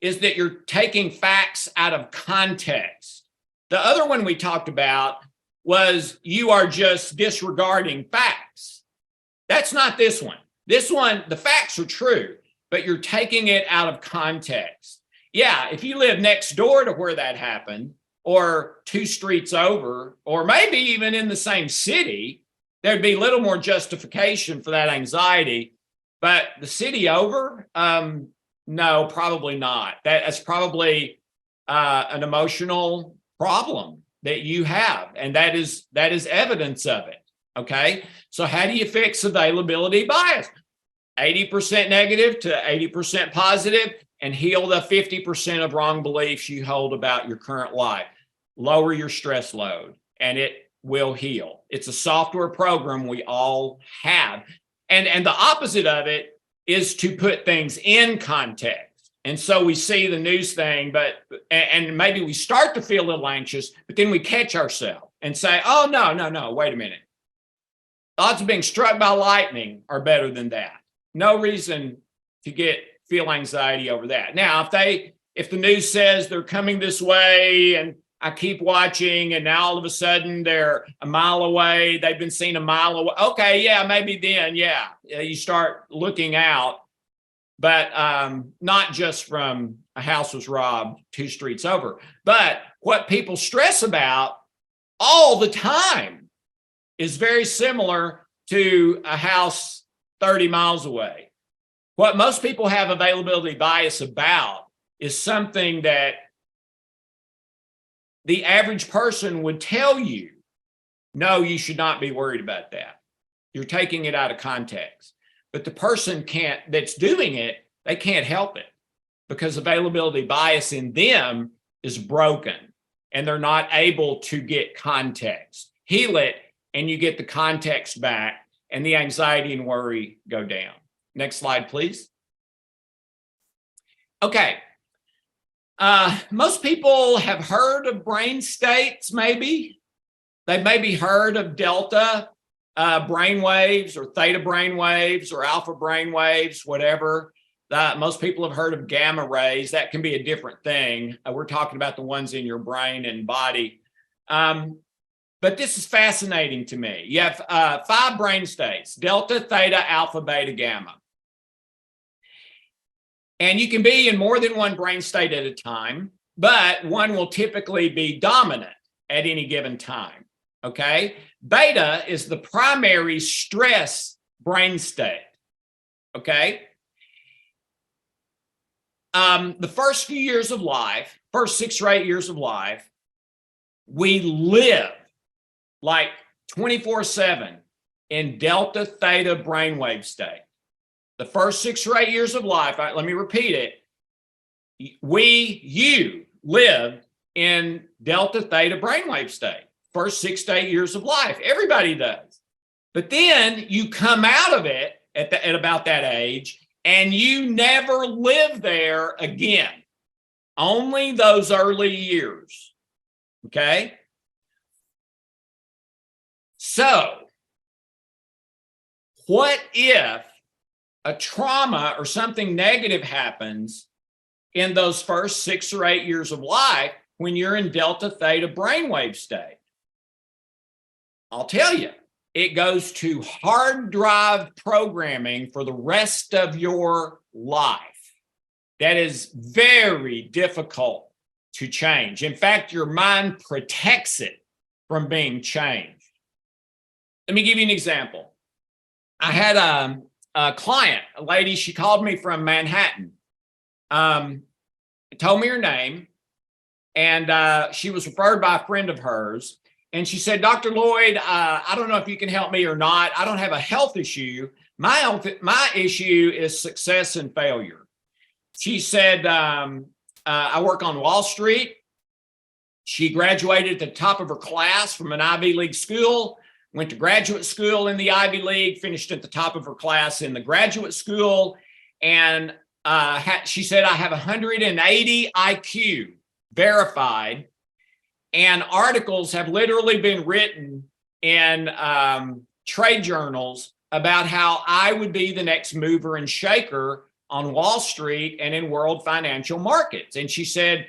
is that you're taking facts out of context. The other one we talked about was you are just disregarding facts. That's not this one. This one, the facts are true, but you're taking it out of context. Yeah, if you live next door to where that happened, or 2 streets over, or maybe even in the same city, there'd be little more justification for that anxiety. But the city over, no, probably not. That's probably an emotional problem that you have, and that is evidence of it. Okay, so how do you fix availability bias? 80% negative to 80% positive, and heal the 50% of wrong beliefs you hold about your current life. Lower your stress load, and it will heal. It's a software program we all have. And the opposite of it is to put things in context. And so we see the news thing, and maybe we start to feel a little anxious, but then we catch ourselves and say, oh, no, wait a minute. Odds of being struck by lightning are better than that. No reason to feel anxiety over that. Now, if the news says they're coming this way, and I keep watching, and now all of a sudden they're a mile away. They've been seen a mile away. Okay, yeah, maybe then, yeah, you start looking out, but not just from a house was robbed 2 streets over. But what people stress about all the time is very similar to a house 30 miles away. What most people have availability bias about is something that the average person would tell you, no, you should not be worried about that. You're taking it out of context. But the person that's doing it, they can't help it because availability bias in them is broken and they're not able to get context. Heal it and you get the context back and the anxiety and worry go down. Next slide, please. Okay. Most people have heard of brain states, maybe. They've maybe heard of delta brain waves or theta brain waves or alpha brain waves, whatever. Most people have heard of gamma rays. That can be a different thing. We're talking about the ones in your brain and body. But this is fascinating to me. You have 5 brain states: delta, theta, alpha, beta, gamma. And you can be in more than one brain state at a time, but one will typically be dominant at any given time, okay? Beta is the primary stress brain state, okay? The first few years of life, first 6 or 8 years of life, we live like 24/7 in delta theta brainwave state. The first 6 or 8 years of life, let me repeat it. You live in delta theta brainwave state. First 6 to 8 years of life, everybody does. But then you come out of it at about that age, and you never live there again. Only those early years. Okay? So, what if a trauma or something negative happens in those first 6 or 8 years of life when you're in delta theta brainwave state? I'll tell you, it goes to hard drive programming for the rest of your life. That is very difficult to change. In fact, your mind protects it from being changed. Let me give you an example. I had a client, a lady, she called me from Manhattan, told me her name, and she was referred by a friend of hers. And she said, Dr. Loyd, I don't know if you can help me or not. I don't have a health issue. My issue is success and failure. She said, I work on Wall Street. She graduated at the top of her class from an Ivy League school, went to graduate school in the Ivy League, finished at the top of her class in the graduate school. And she said, I have 180 IQ verified. And articles have literally been written in trade journals about how I would be the next mover and shaker on Wall Street and in world financial markets. And she said,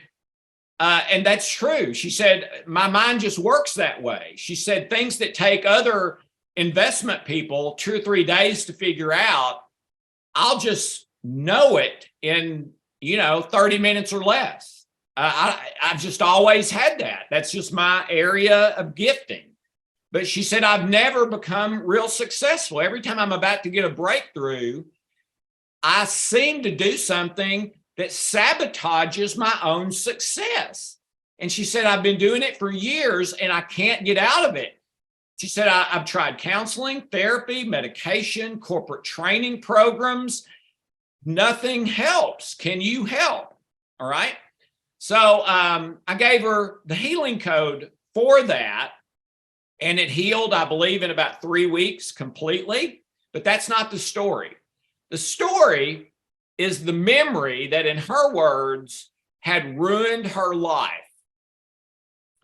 and that's true. She said, my mind just works that way. She said, things that take other investment people 2 or 3 days to figure out, I'll just know it in, 30 minutes or less. I've just always had that. That's just my area of gifting. But she said, I've never become real successful. Every time I'm about to get a breakthrough, I seem to do something that sabotages my own success. And she said, I've been doing it for years and I can't get out of it. She said, I've tried counseling, therapy, medication, corporate training programs. Nothing helps. Can you help? All right. So I gave her the healing code for that, and it healed, I believe, in about 3 weeks completely. But that's not the story. The story is the memory that, in her words, had ruined her life.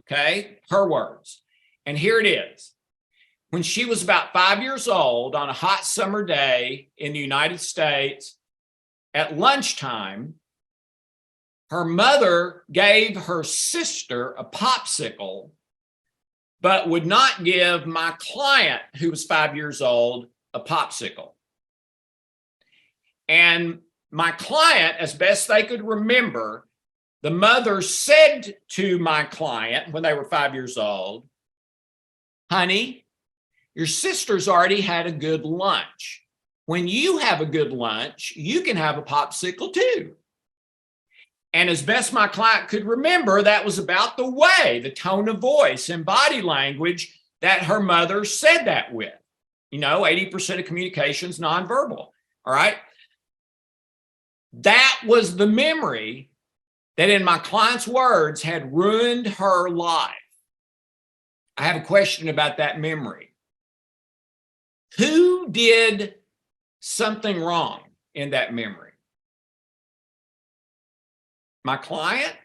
Okay, her words. And here it is. When she was about 5 years old on a hot summer day in the United States, at lunchtime, her mother gave her sister a popsicle, but would not give my client, who was 5 years old, a popsicle. And my client, as best they could remember, the mother said to my client when they were 5 years old, "Honey, your sister's already had a good lunch. When you have a good lunch, you can have a popsicle too." And as best my client could remember, that was about the way, the tone of voice and body language that her mother said that with. 80% of communication is nonverbal. All right. That was the memory that, in my client's words, had ruined her life. I have a question about that memory. Who did something wrong in that memory? My client,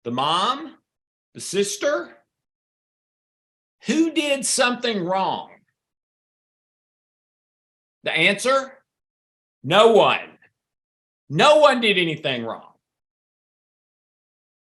the mom, the sister? Who did something wrong? The answer? No one. No one did anything wrong.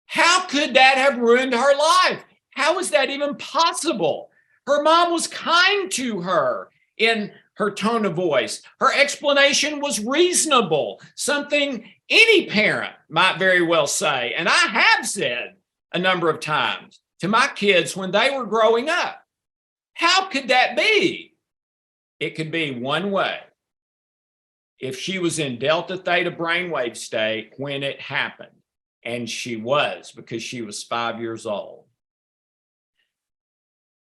How could that have ruined her life? How is that even possible? Her mom was kind to her in her tone of voice. Her explanation was reasonable, something any parent might very well say. And I have said a number of times to my kids when they were growing up. How could that be? It could be one way. If she was in delta theta brainwave state when it happened, and she was, because she was 5 years old.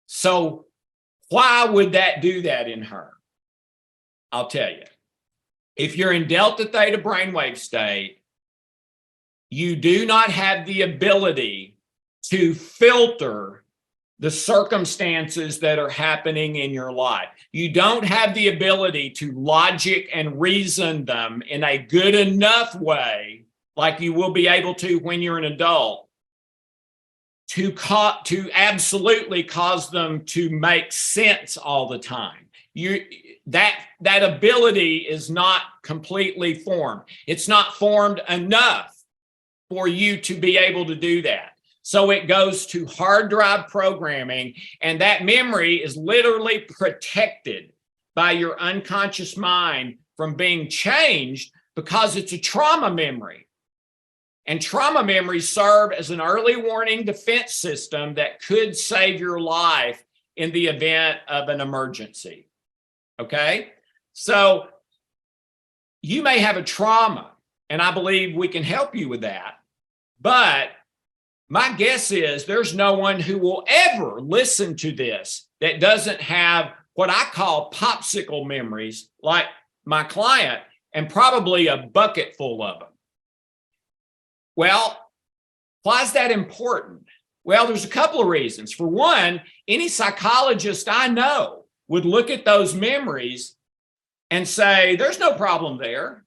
So why would that do that in her? I'll tell you. If you're in delta theta brainwave state, you do not have the ability to filter the circumstances that are happening in your life. You don't have the ability to logic and reason them in a good enough way, like you will be able to when you're an adult, to absolutely cause them to make sense all the time. That ability is not completely formed. It's not formed enough for you to be able to do that. So it goes to hard drive programming, and that memory is literally protected by your unconscious mind from being changed because it's a trauma memory. And trauma memories serve as an early warning defense system that could save your life in the event of an emergency. Okay? So you may have a trauma, and I believe we can help you with that. But my guess is there's no one who will ever listen to this that doesn't have what I call popsicle memories, like my client, and probably a bucket full of them. Well, why is that important? Well, there's a couple of reasons. For one, any psychologist I know would look at those memories and say, there's no problem there.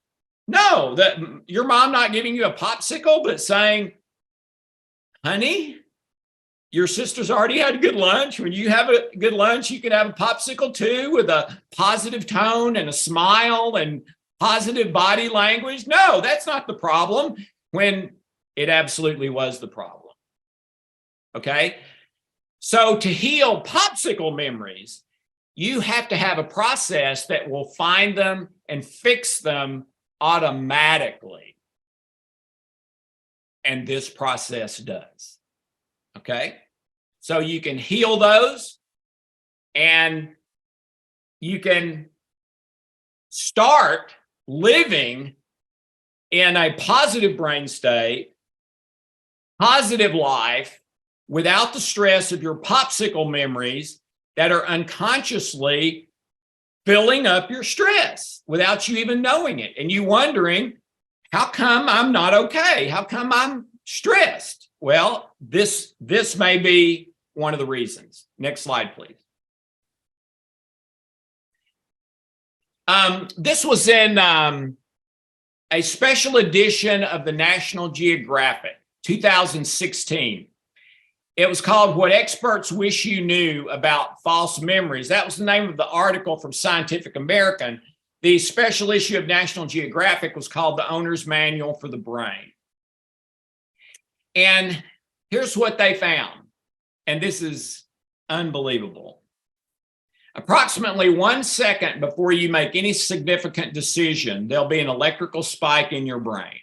No, that your mom not giving you a popsicle, but saying, honey, your sister's already had a good lunch. When you have a good lunch, you can have a popsicle too, with a positive tone and a smile and positive body language. No, that's not the problem, when it absolutely was the problem. Okay? So to heal popsicle memories, you have to have a process that will find them and fix them automatically. And this process does. Okay? So you can heal those, and you can start living in a positive brain state, positive life, without the stress of your popsicle memories that are unconsciously filling up your stress without you even knowing it. And you wondering, how come I'm not okay? How come I'm stressed? Well, this may be one of the reasons. Next slide, please. This was in a special edition of the National Geographic, 2016. It was called What Experts Wish You Knew About False Memories. That was the name of the article from Scientific American. The special issue of National Geographic was called The Owner's Manual for the Brain. And here's what they found. And this is unbelievable. Approximately 1 second before you make any significant decision, there'll be an electrical spike in your brain.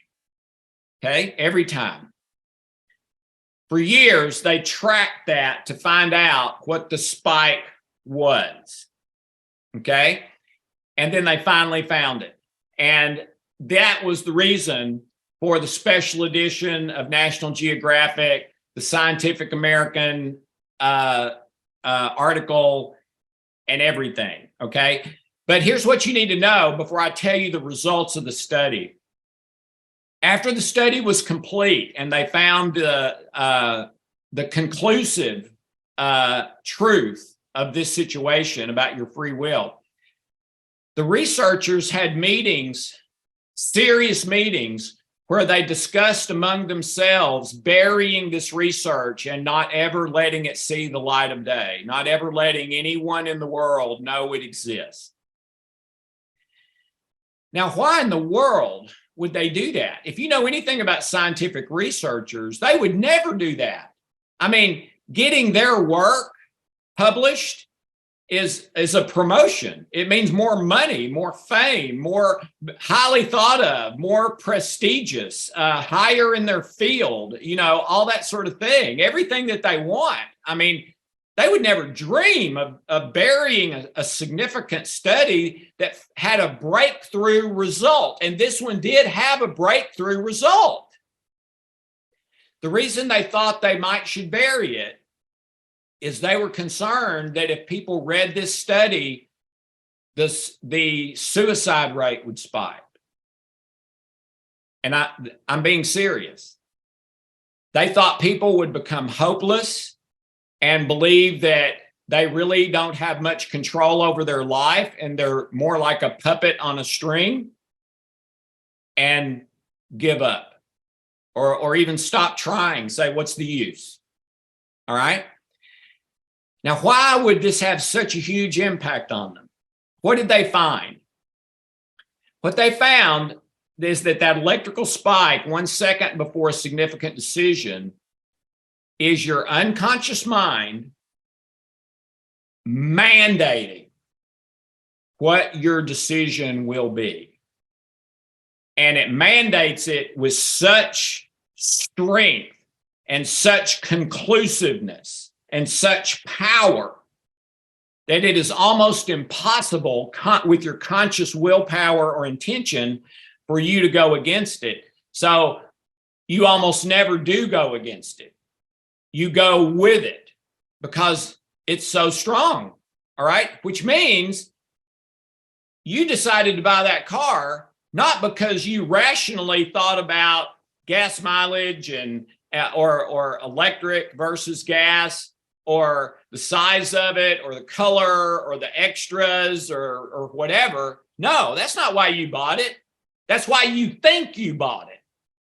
Okay, every time. For years, they tracked that to find out what the spike was. Okay, and then they finally found it. And that was the reason for the special edition of National Geographic, the Scientific American article, and everything, okay? But here's what you need to know before I tell you the results of the study. After the study was complete and they found the conclusive truth of this situation about your free will, the researchers had meetings, serious meetings, where they discussed among themselves burying this research and not ever letting it see the light of day, not ever letting anyone in the world know it exists. Now, why in the world would they do that? If you know anything about scientific researchers, they would never do that. I mean, getting their work published is a promotion. It means more money, more fame, more highly thought of, more prestigious, higher in their field, you know, all that sort of thing, everything that they want. I mean, they would never dream of burying a significant study that had a breakthrough result. And this one did have a breakthrough result. The reason they thought they should bury it is they were concerned that if people read this study, the suicide rate would spike. And I'm being serious. They thought people would become hopeless and believe that they really don't have much control over their life and they're more like a puppet on a string and give up or even stop trying, say, what's the use? All right. Now, why would this have such a huge impact on them? What did they find? What they found is that electrical spike 1 second before a significant decision is your unconscious mind mandating what your decision will be. And it mandates it with such strength and such conclusiveness and such power that it is almost impossible with your conscious willpower or intention for you to go against it. So you almost never do go against it. You go with it because it's so strong, all right? Which means you decided to buy that car not because you rationally thought about gas mileage and or electric versus gas, or the size of it, or the color, or the extras, or whatever. No, that's not why you bought it. That's why you think you bought it.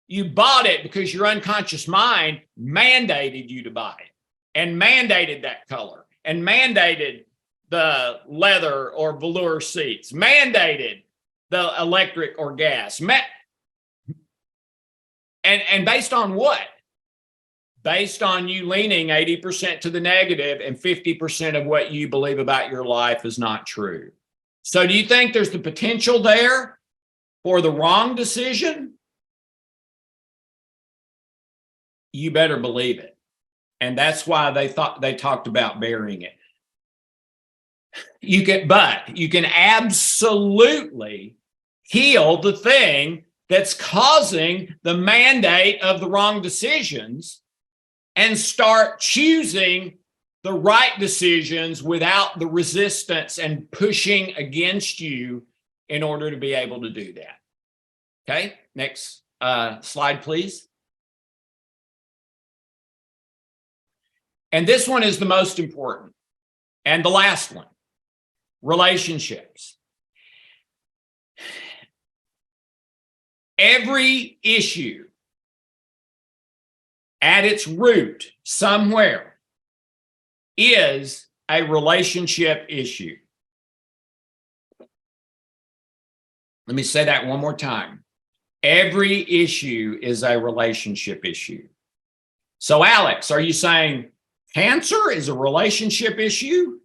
You bought it because your unconscious mind mandated you to buy it, and mandated that color, and mandated the leather or velour seats, mandated the electric or gas. And based on what? Based on you leaning 80% to the negative and 50% of what you believe about your life is not true. So do you think there's the potential there for the wrong decision? You better believe it. And that's why they talked about burying it. You can absolutely heal the thing that's causing the mandate of the wrong decisions and start choosing the right decisions without the resistance and pushing against you in order to be able to do that. Okay, next slide, please. And this one is the most important. And the last one, relationships. Every issue at its root somewhere is a relationship issue. Let me say that one more time. Every issue is a relationship issue. So, Alex, are you saying cancer is a relationship issue?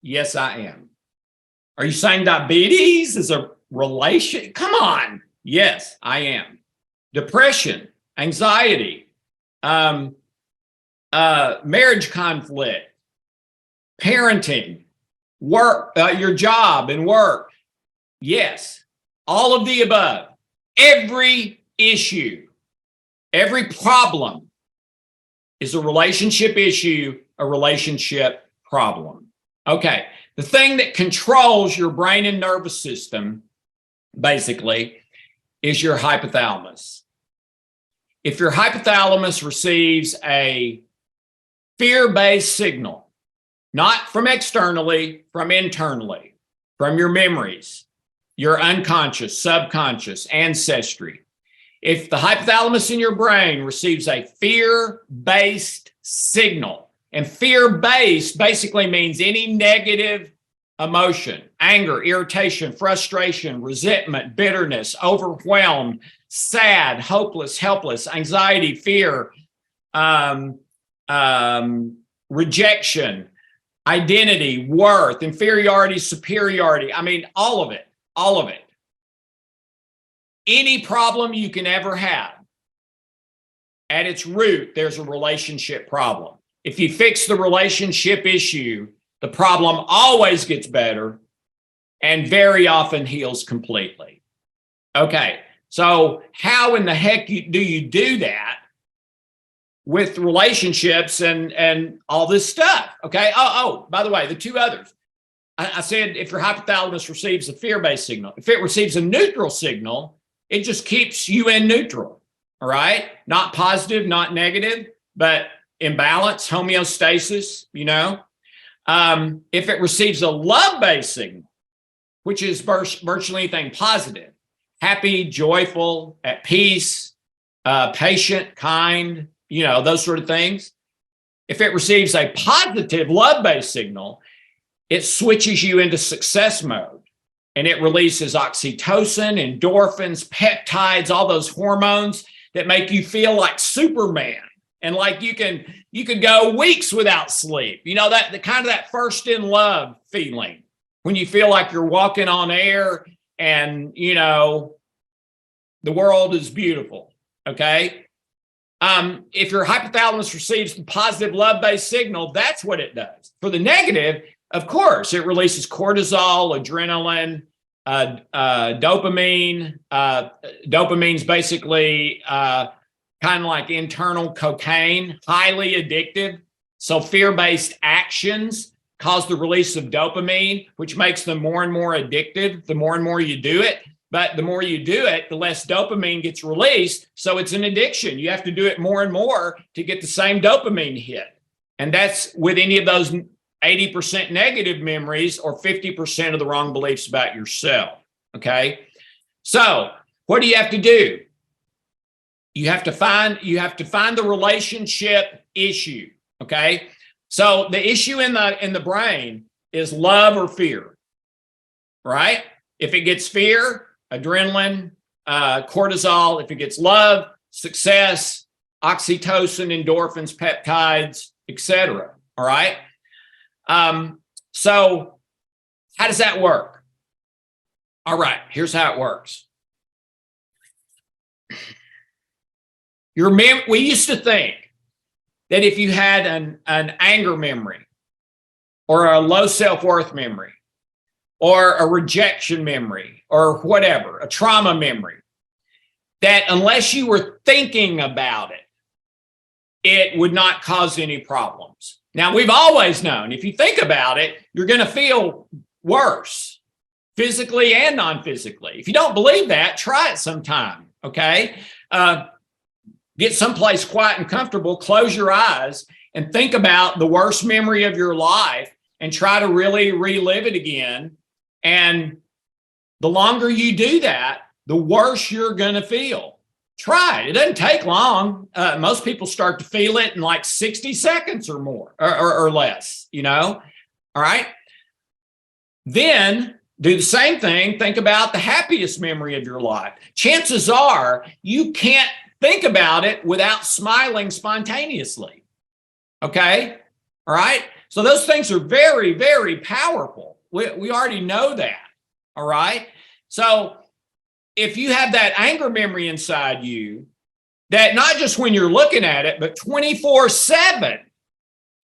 Yes, I am. Are you saying diabetes is a relation? Come on. Yes, I am. Depression, anxiety, marriage conflict, parenting, work, your job and work. Yes, all of the above. Every issue, every problem is a relationship issue, a relationship problem. Okay, the thing that controls your brain and nervous system, basically, is your hypothalamus. If your hypothalamus receives a fear-based signal, not from externally, from internally, from your memories, your unconscious, subconscious, ancestry. If the hypothalamus in your brain receives a fear-based signal, and fear-based basically means any negative emotion, anger, irritation, frustration, resentment, bitterness, overwhelmed, sad, hopeless, helpless, anxiety, fear, rejection, identity, worth, inferiority, superiority. I mean, all of it, all of it. Any problem you can ever have, at its root, there's a relationship problem. If you fix the relationship issue, the problem always gets better and very often heals completely. Okay, so how in the heck do you do that with relationships and all this stuff? Okay, by the way, the two others. I said if your hypothalamus receives a fear-based signal, if it receives a neutral signal, it just keeps you in neutral, all right? Not positive, not negative, but in balance, homeostasis, you know? If it receives a love-based signal, which is virtually anything positive, happy, joyful, at peace, patient, kind, you know, those sort of things. If it receives a positive love-based signal, it switches you into success mode and it releases oxytocin, endorphins, peptides, all those hormones that make you feel like Superman. And like you could go weeks without sleep. You know, that the kind of that first in love feeling when you feel like you're walking on air and, you know, the world is beautiful. Okay. If your hypothalamus receives the positive love-based signal, that's what it does. For the negative, of course, it releases cortisol, adrenaline, dopamine. Dopamine's basically kind of like internal cocaine, highly addictive. So fear-based actions cause the release of dopamine, which makes them more and more addictive the more and more you do it. But the more you do it, the less dopamine gets released. So it's an addiction. You have to do it more and more to get the same dopamine hit. And that's with any of those 80% negative memories or 50% of the wrong beliefs about yourself. Okay. So what do you have to do? You have to find the relationship issue. Okay. So the issue in the brain is love or fear, right? If it gets fear, adrenaline, cortisol. If it gets love, success, oxytocin, endorphins, peptides, etc. All right. So how does that work? All right, here's how it works. We used to think that if you had an anger memory or a low self-worth memory or a rejection memory or whatever, a trauma memory, that unless you were thinking about it, it would not cause any problems. Now, we've always known if you think about it, you're going to feel worse physically and non-physically. If you don't believe that, try it sometime, okay? Get someplace quiet and comfortable, close your eyes, and think about the worst memory of your life and try to really relive it again. And the longer you do that, the worse you're going to feel. Try it. It doesn't take long. Most people start to feel it in like 60 seconds or more or less, you know? All right. Then do the same thing. Think about the happiest memory of your life. Chances are you can't think about it without smiling spontaneously. Okay? All right? So those things are very, very powerful. We already know that. All right? So if you have that anger memory inside you, that not just when you're looking at it, but 24/7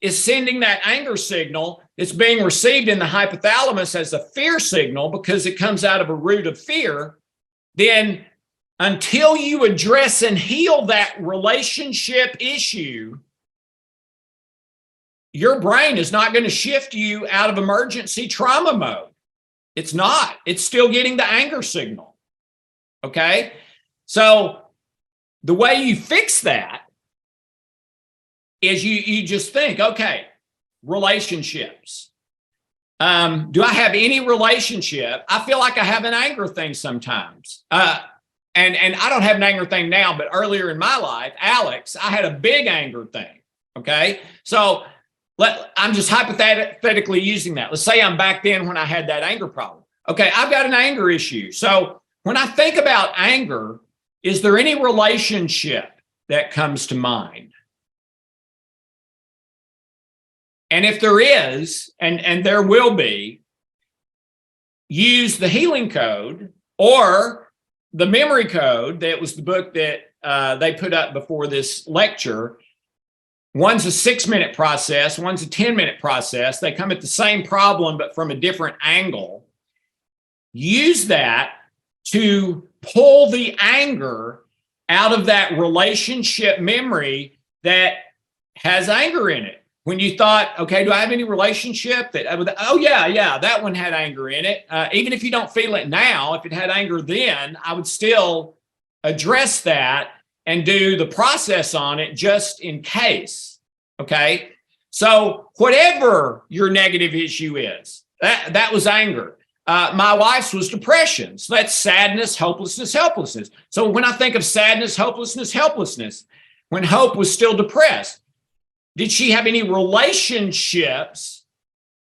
is sending that anger signal. It's being received in the hypothalamus as a fear signal because it comes out of a root of fear. Then until you address and heal that relationship issue, your brain is not going to shift you out of emergency trauma mode. It's not. It's still getting the anger signal. Okay? So the way you fix that is you just think, okay, relationships. Do I have any relationship? I feel like I have an anger thing sometimes. And I don't have an anger thing now, but earlier in my life, Alex, I had a big anger thing. Okay? So I'm just hypothetically using that. Let's say I'm back then when I had that anger problem. Okay, I've got an anger issue. So when I think about anger, is there any relationship that comes to mind? And if there is, and there will be, use the healing code or the memory code. That was the book that they put up before this lecture. One's a 6-minute process, one's a 10-minute process. They come at the same problem, but from a different angle. Use that to pull the anger out of that relationship memory that has anger in it. When you thought, okay, do I have any relationship that, oh yeah, that one had anger in it. Even if you don't feel it now, if it had anger then, I would still address that and do the process on it just in case. Okay. So whatever your negative issue is, that was anger. My wife's was depression. So that's sadness, hopelessness, helplessness. So when I think of sadness, hopelessness, helplessness, when Hope was still depressed, did she have any relationships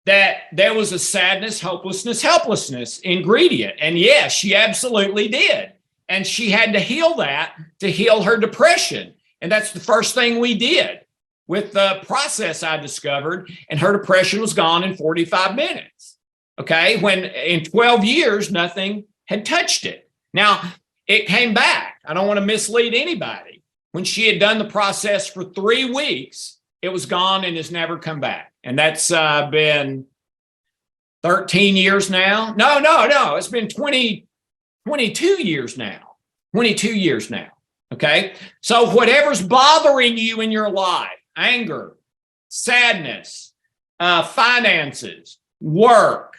that there was a sadness, hopelessness, helplessness ingredient? And yes, she absolutely did. And she had to heal that to heal her depression. And that's the first thing we did with the process I discovered. And her depression was gone in 45 minutes. Okay. When in 12 years, nothing had touched it. Now, it came back. I don't want to mislead anybody. When she had done the process for 3 weeks, it was gone and has never come back. And that's been 13 years now. No. It's been 22 years now. 22 years now. Okay. So whatever's bothering you in your life, anger, sadness, finances, work,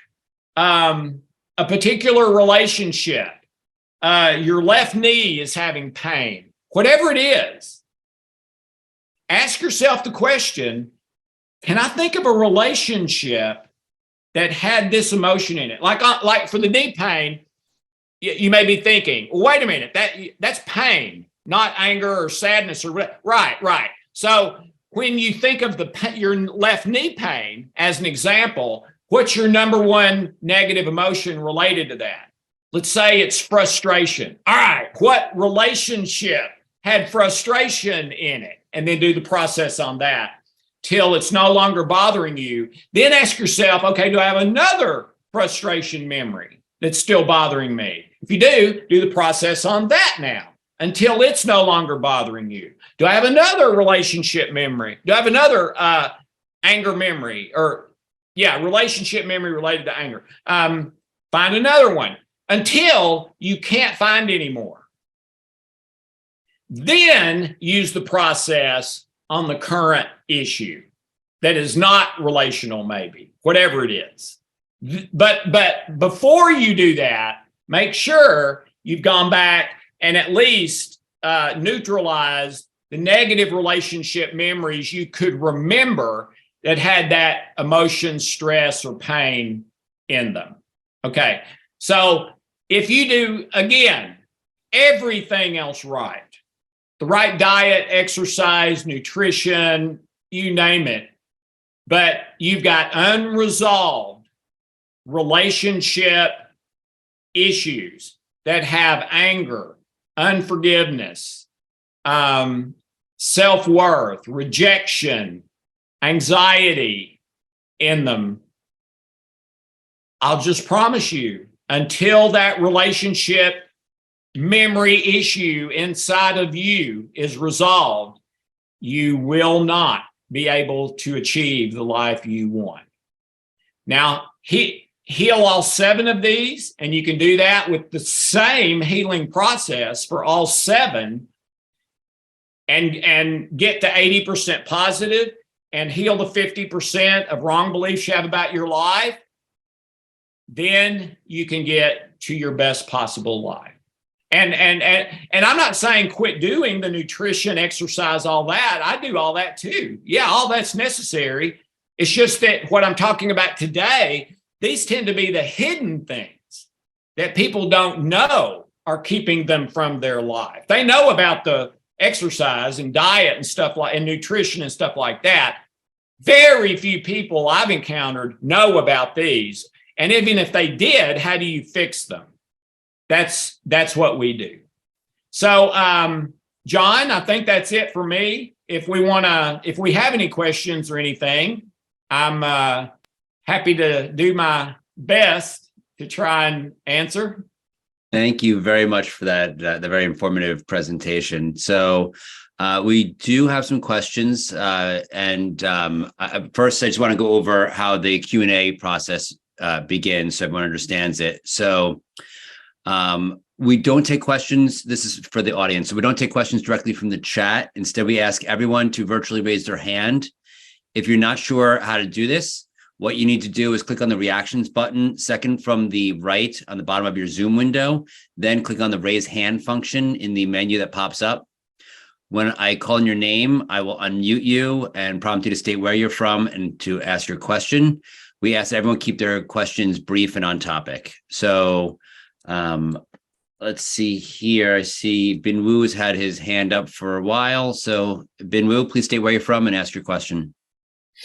a particular relationship, your left knee is having pain, whatever it is, ask yourself the question, can I think of a relationship that had this emotion in it? Like for the knee pain, you may be thinking, well, wait a minute, that's pain, not anger or sadness or right. So when you think of your left knee pain as an example, what's your number one negative emotion related to that? Let's say it's frustration. All right, what relationship had frustration in it? And then do the process on that till it's no longer bothering you. Then ask yourself, okay, do I have another frustration memory that's still bothering me? If you do the process on that now until it's no longer bothering you. Do I have another relationship memory? Do I have another anger memory relationship memory related to anger? Find another one until you can't find any more. Then use the process on the current issue that is not relational, maybe, whatever it is. But before you do that, make sure you've gone back and at least neutralized the negative relationship memories you could remember that had that emotion, stress, or pain in them. Okay, so if you do, again, everything else right, the right diet, exercise, nutrition, you name it, but you've got unresolved relationship issues that have anger, unforgiveness, self-worth, rejection, anxiety in them, I'll just promise you, until that relationship memory issue inside of you is resolved, you will not be able to achieve the life you want. Now, heal all 7 of these, and you can do that with the same healing process for all 7, and get to 80% positive and heal the 50% of wrong beliefs you have about your life. Then you can get to your best possible life. And I'm not saying quit doing the nutrition, exercise, all that. I do all that too. Yeah, all that's necessary. It's just that what I'm talking about today, these tend to be the hidden things that people don't know are keeping them from their life. They know about the exercise and diet and stuff like, and nutrition and stuff like that. Very few people I've encountered know about these. And even if they did, how do you fix them? That's what we do. So, John, I think that's it for me. If we have any questions or anything, I'm happy to do my best to try and answer. Thank you very much for that, the very informative presentation. So we do have some questions. First, I just want to go over how the Q&A process begins so everyone understands it. So we don't take questions. This is for the audience. So we don't take questions directly from the chat. Instead, we ask everyone to virtually raise their hand. If you're not sure how to do this, what you need to do is click on the reactions button, second from the right on the bottom of your Zoom window, then click on the raise hand function in the menu that pops up. When I call in your name, I will unmute you and prompt you to state where you're from and to ask your question. We ask everyone keep their questions brief and on topic. So let's see here. I see Binwoo has had his hand up for a while. So Binwoo, please state where you're from and ask your question.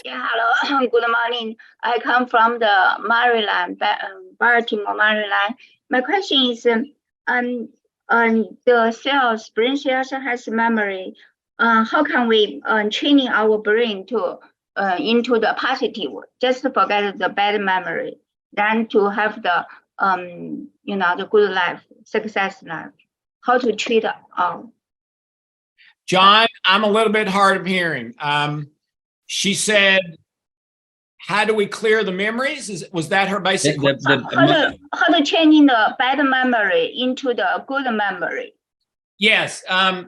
Yeah, hello. Good morning. I come from the Maryland, Baltimore, Maryland. My question is, the brain cells has memory. How can we training our brain to into the positive, just to forget the bad memory, then to have the the good life, success life? How to treat all? John, I'm a little bit hard of hearing. She said, how do we clear the memories? Was that her basic question? How to changing the bad memory into the good memory? Yes,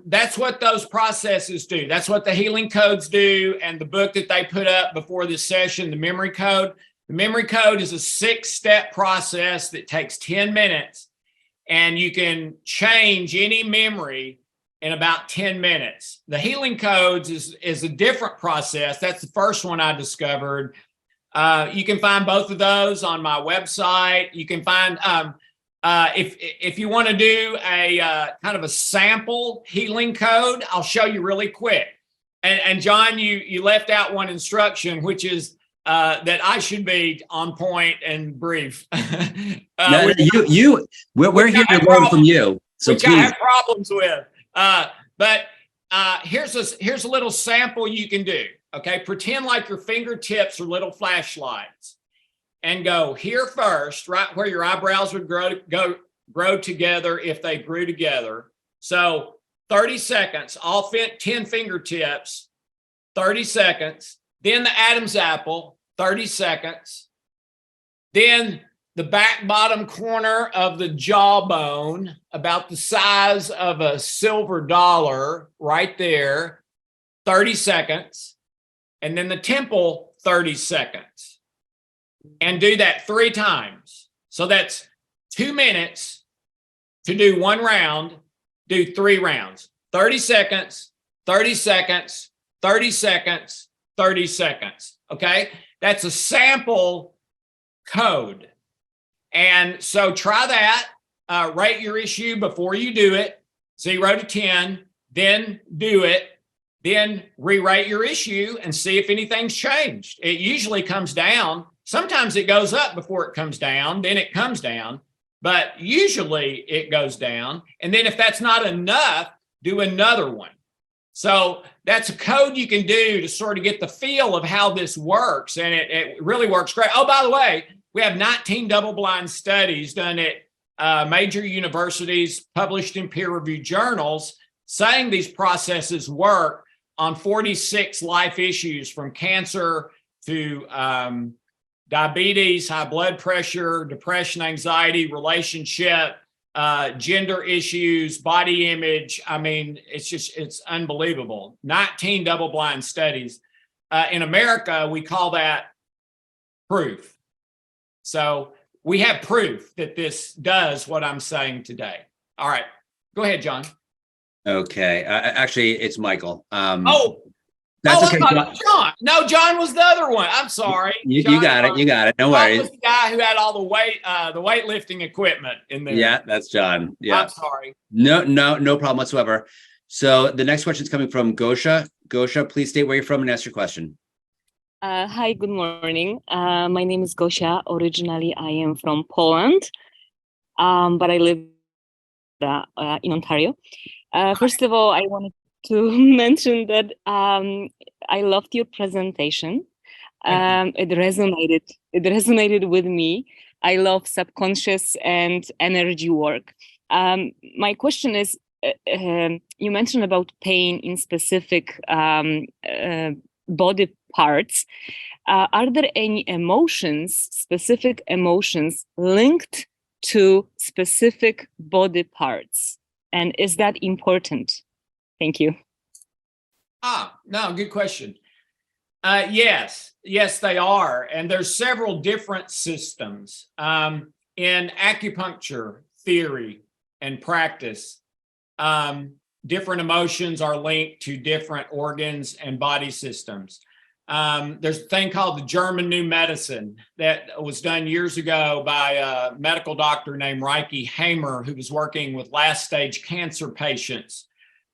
that's what those processes do. That's what the healing codes do. And the book that they put up before this session, the memory code. The memory code is a 6-step process that takes 10 minutes. And you can change any memory in about 10 minutes. The healing codes is a different process. That's the first one I discovered. You can find both of those on my website. You can find, if you want to do a kind of a sample healing code, I'll show you really quick. And John, you left out one instruction, which is that I should be on point and brief. We're here to learn from you. So which I have problems with. But here's a little sample you can do. Okay, pretend like your fingertips are little flashlights, and go here first, right where your eyebrows would grow together if they grew together. So 30 seconds, all 10 fingertips, 30 seconds. Then the Adam's apple, 30 seconds. Then the back bottom corner of the jawbone, about the size of a silver dollar, right there, 30 seconds. And then the temple, 30 seconds. And do that 3 times. So that's 2 minutes to do 1 round, do 3 rounds. 30 seconds, 30 seconds, 30 seconds, 30 seconds. Okay? That's a sample code. And so try that, rate your issue before you do it, 0 to 10, then do it, then rewrite your issue and see if anything's changed. It usually comes down. Sometimes it goes up before it comes down, then it comes down, but usually it goes down. And then if that's not enough, do another one. So that's a code you can do to sort of get the feel of how this works. And it really works great. Oh, by the way, we have 19 double-blind studies done at major universities, published in peer-reviewed journals, saying these processes work on 46 life issues, from cancer to diabetes, high blood pressure, depression, anxiety, relationship, gender issues, body image. I mean, it's unbelievable. 19 double-blind studies. In America, we call that proof. So we have proof that this does what I'm saying today. All right, go ahead, John. Okay. Actually, it's Michael. That's okay. John. No, John was the other one. I'm sorry. You got it. You got it. No worries. John was the guy who had all the weightlifting equipment in there. Yeah, that's John. Yeah. I'm sorry. No problem whatsoever. So the next question is coming from Gosha. Gosha, please state where you're from and ask your question. Hi, good morning. My name is Gosia. Originally, I am from Poland, but I live in Ontario. First of all, I wanted to mention that I loved your presentation. It resonated with me. I love subconscious and energy work. My question is, you mentioned about pain in specific body parts. Are there any specific emotions linked to specific body parts? And is that important? Thank you. No, good question. Yes, they are. And there's several different systems. In acupuncture theory and practice, different emotions are linked to different organs and body systems. There's a thing called the German New Medicine that was done years ago by a medical doctor named Reiki Hamer, who was working with last stage cancer patients.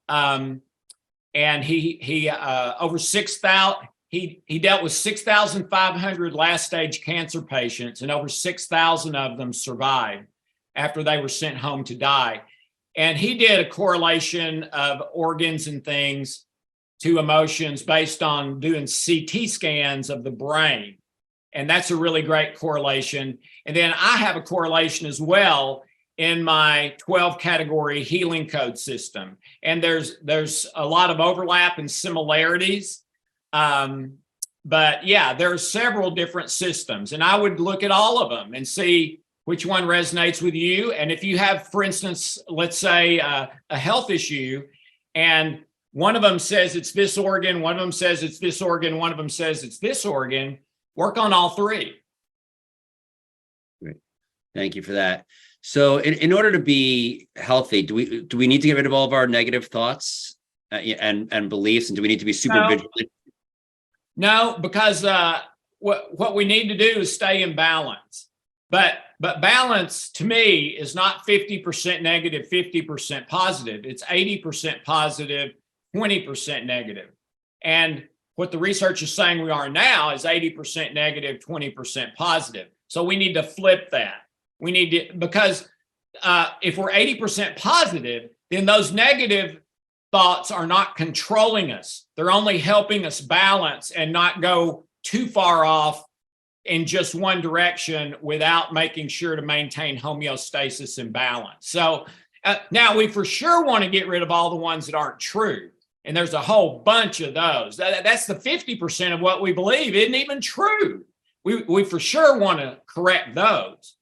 And he over 6,000, he dealt with 6,500 last stage cancer patients, and over 6,000 of them survived after they were sent home to die. And he did a correlation of organs and things to emotions based on doing CT scans of the brain. And that's a really great correlation. And then I have a correlation as well in my 12 category healing code system. And there's a lot of overlap and similarities. But yeah, there are several different systems, and I would look at all of them and see which one resonates with you. And if you have, for instance, let's say a health issue, and one of them says it's this organ, one of them says it's this organ, one of them says it's this organ, work on all three. Great. Thank you for that. So in order to be healthy, do we need to get rid of all of our negative thoughts and beliefs? And do we need to be super vigilant? No, because what we need to do is stay in balance. But balance to me is not 50% negative, 50% positive. It's 80% positive, 20% negative. And what the research is saying we are now is 80% negative, 20% positive. So we need to flip that. We need to, because if we're 80% positive, then those negative thoughts are not controlling us. They're only helping us balance and not go too far off in just one direction without making sure to maintain homeostasis and balance. So now we for sure want to get rid of all the ones that aren't true. And there's a whole bunch of those. That's the 50% of what we believe isn't even true. We for sure want to correct those.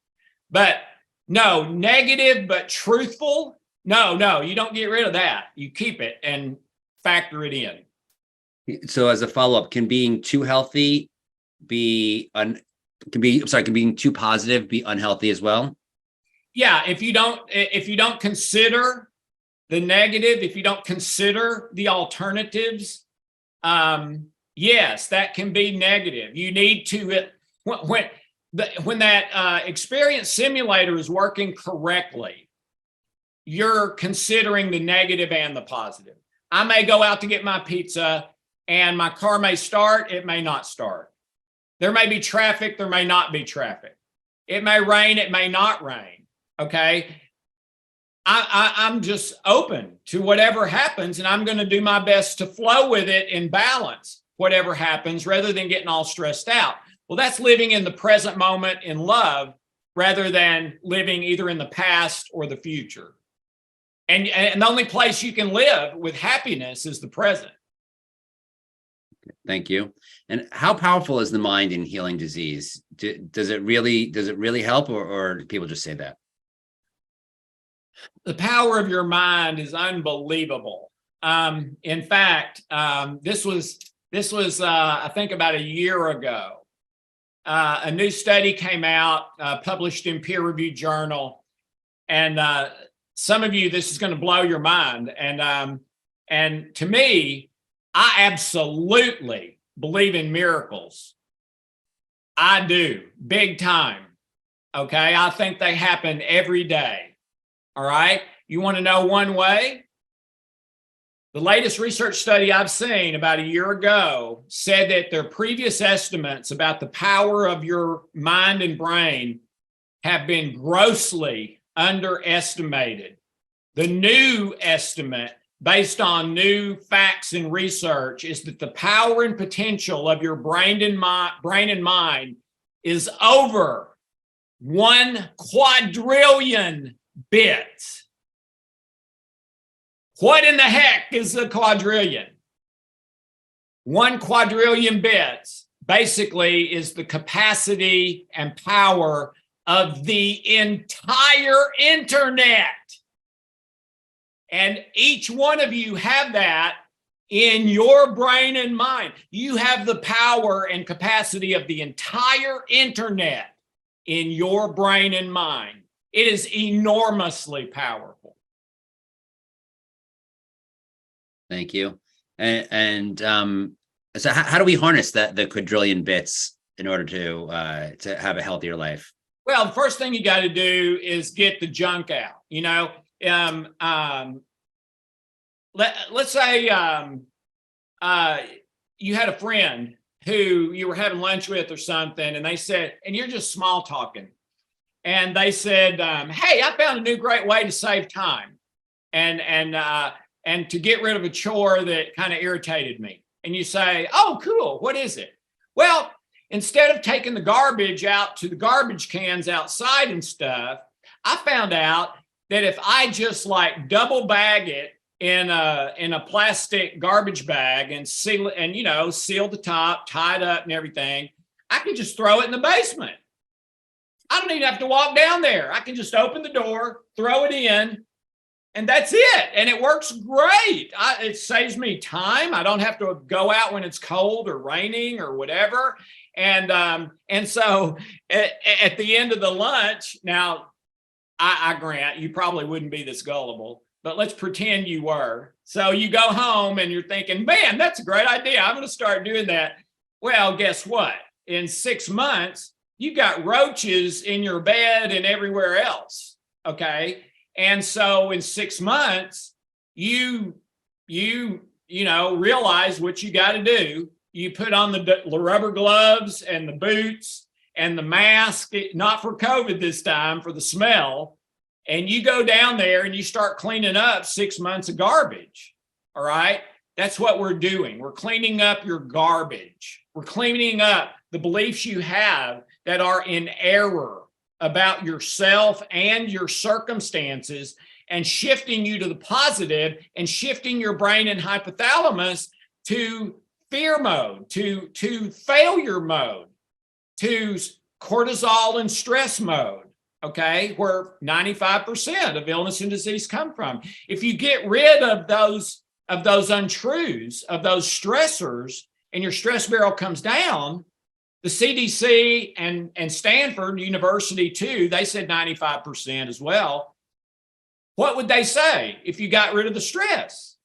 But no, negative but truthful, no, you don't get rid of that. You keep it and factor it in. So as a follow-up, can being too healthy can being too positive be unhealthy as well? Yeah, if you don't consider the negative, if you don't consider the alternatives, yes, that can be negative. You need to, when that experience simulator is working correctly, you're considering the negative and the positive. I may go out to get my pizza and my car may start, it may not start. There may be traffic, there may not be traffic. It may rain, it may not rain, okay? I'm just open to whatever happens, and I'm going to do my best to flow with it in balance, whatever happens, rather than getting all stressed out. Well, that's living in the present moment in love rather than living either in the past or the future. And the only place you can live with happiness is the present. Thank you. And how powerful is the mind in healing disease? Does it really help, or do people just say that? The power of your mind is unbelievable. In fact, this was I think about a year ago. A new study came out, published in peer-reviewed journal, and some of you, this is going to blow your mind. And to me, I absolutely believe in miracles. I do, big time. Okay, I think they happen every day. All right, you want to know one way? The latest research study I've seen about a year ago said that their previous estimates about the power of your mind and brain have been grossly underestimated. The new estimate, based on new facts and research, is that the power and potential of your brain and mind is over 1 quadrillion bits. What in the heck is a quadrillion? 1 quadrillion bits basically is the capacity and power of the entire internet. And each one of you have that in your brain and mind. You have the power and capacity of the entire internet in your brain and mind. It is enormously powerful. Thank you. And so how do we harness the quadrillion bits in order to have a healthier life? Well, the first thing you got to do is get the junk out. You know, let's say you had a friend who you were having lunch with or something, and they said, and you're just small talking, and they said, "Hey, I found a new great way to save time, and to get rid of a chore that kind of irritated me." And you say, "Oh, cool. What is it?" Well, instead of taking the garbage out to the garbage cans outside and stuff, I found out that if I just like double bag it in a plastic garbage bag and seal it, and seal the top, tie it up and everything, I can just throw it in the basement. I don't even have to walk down there. I can just open the door, throw it in, and that's it. And it works great. It saves me time. I don't have to go out when it's cold or raining or whatever. And so at the end of the lunch, now I grant you probably wouldn't be this gullible, but let's pretend you were. So you go home and you're thinking, man, that's a great idea. I'm going to start doing that. Well, guess what? In 6 months, you've got roaches in your bed and everywhere else. Okay. And so in 6 months, you realize what you got to do. You put on the rubber gloves and the boots and the mask, not for COVID this time, for the smell. And you go down there and you start cleaning up 6 months of garbage. All right. That's what we're doing. We're cleaning up your garbage. We're cleaning up the beliefs you have that are in error about yourself and your circumstances, and shifting you to the positive, and shifting your brain and hypothalamus to fear mode, to failure mode, to cortisol and stress mode, okay, where 95% of illness and disease come from. If you get rid of those untruths, of those stressors, and your stress barrel comes down, the CDC and Stanford University too, they said 95% as well. What would they say if you got rid of the stress?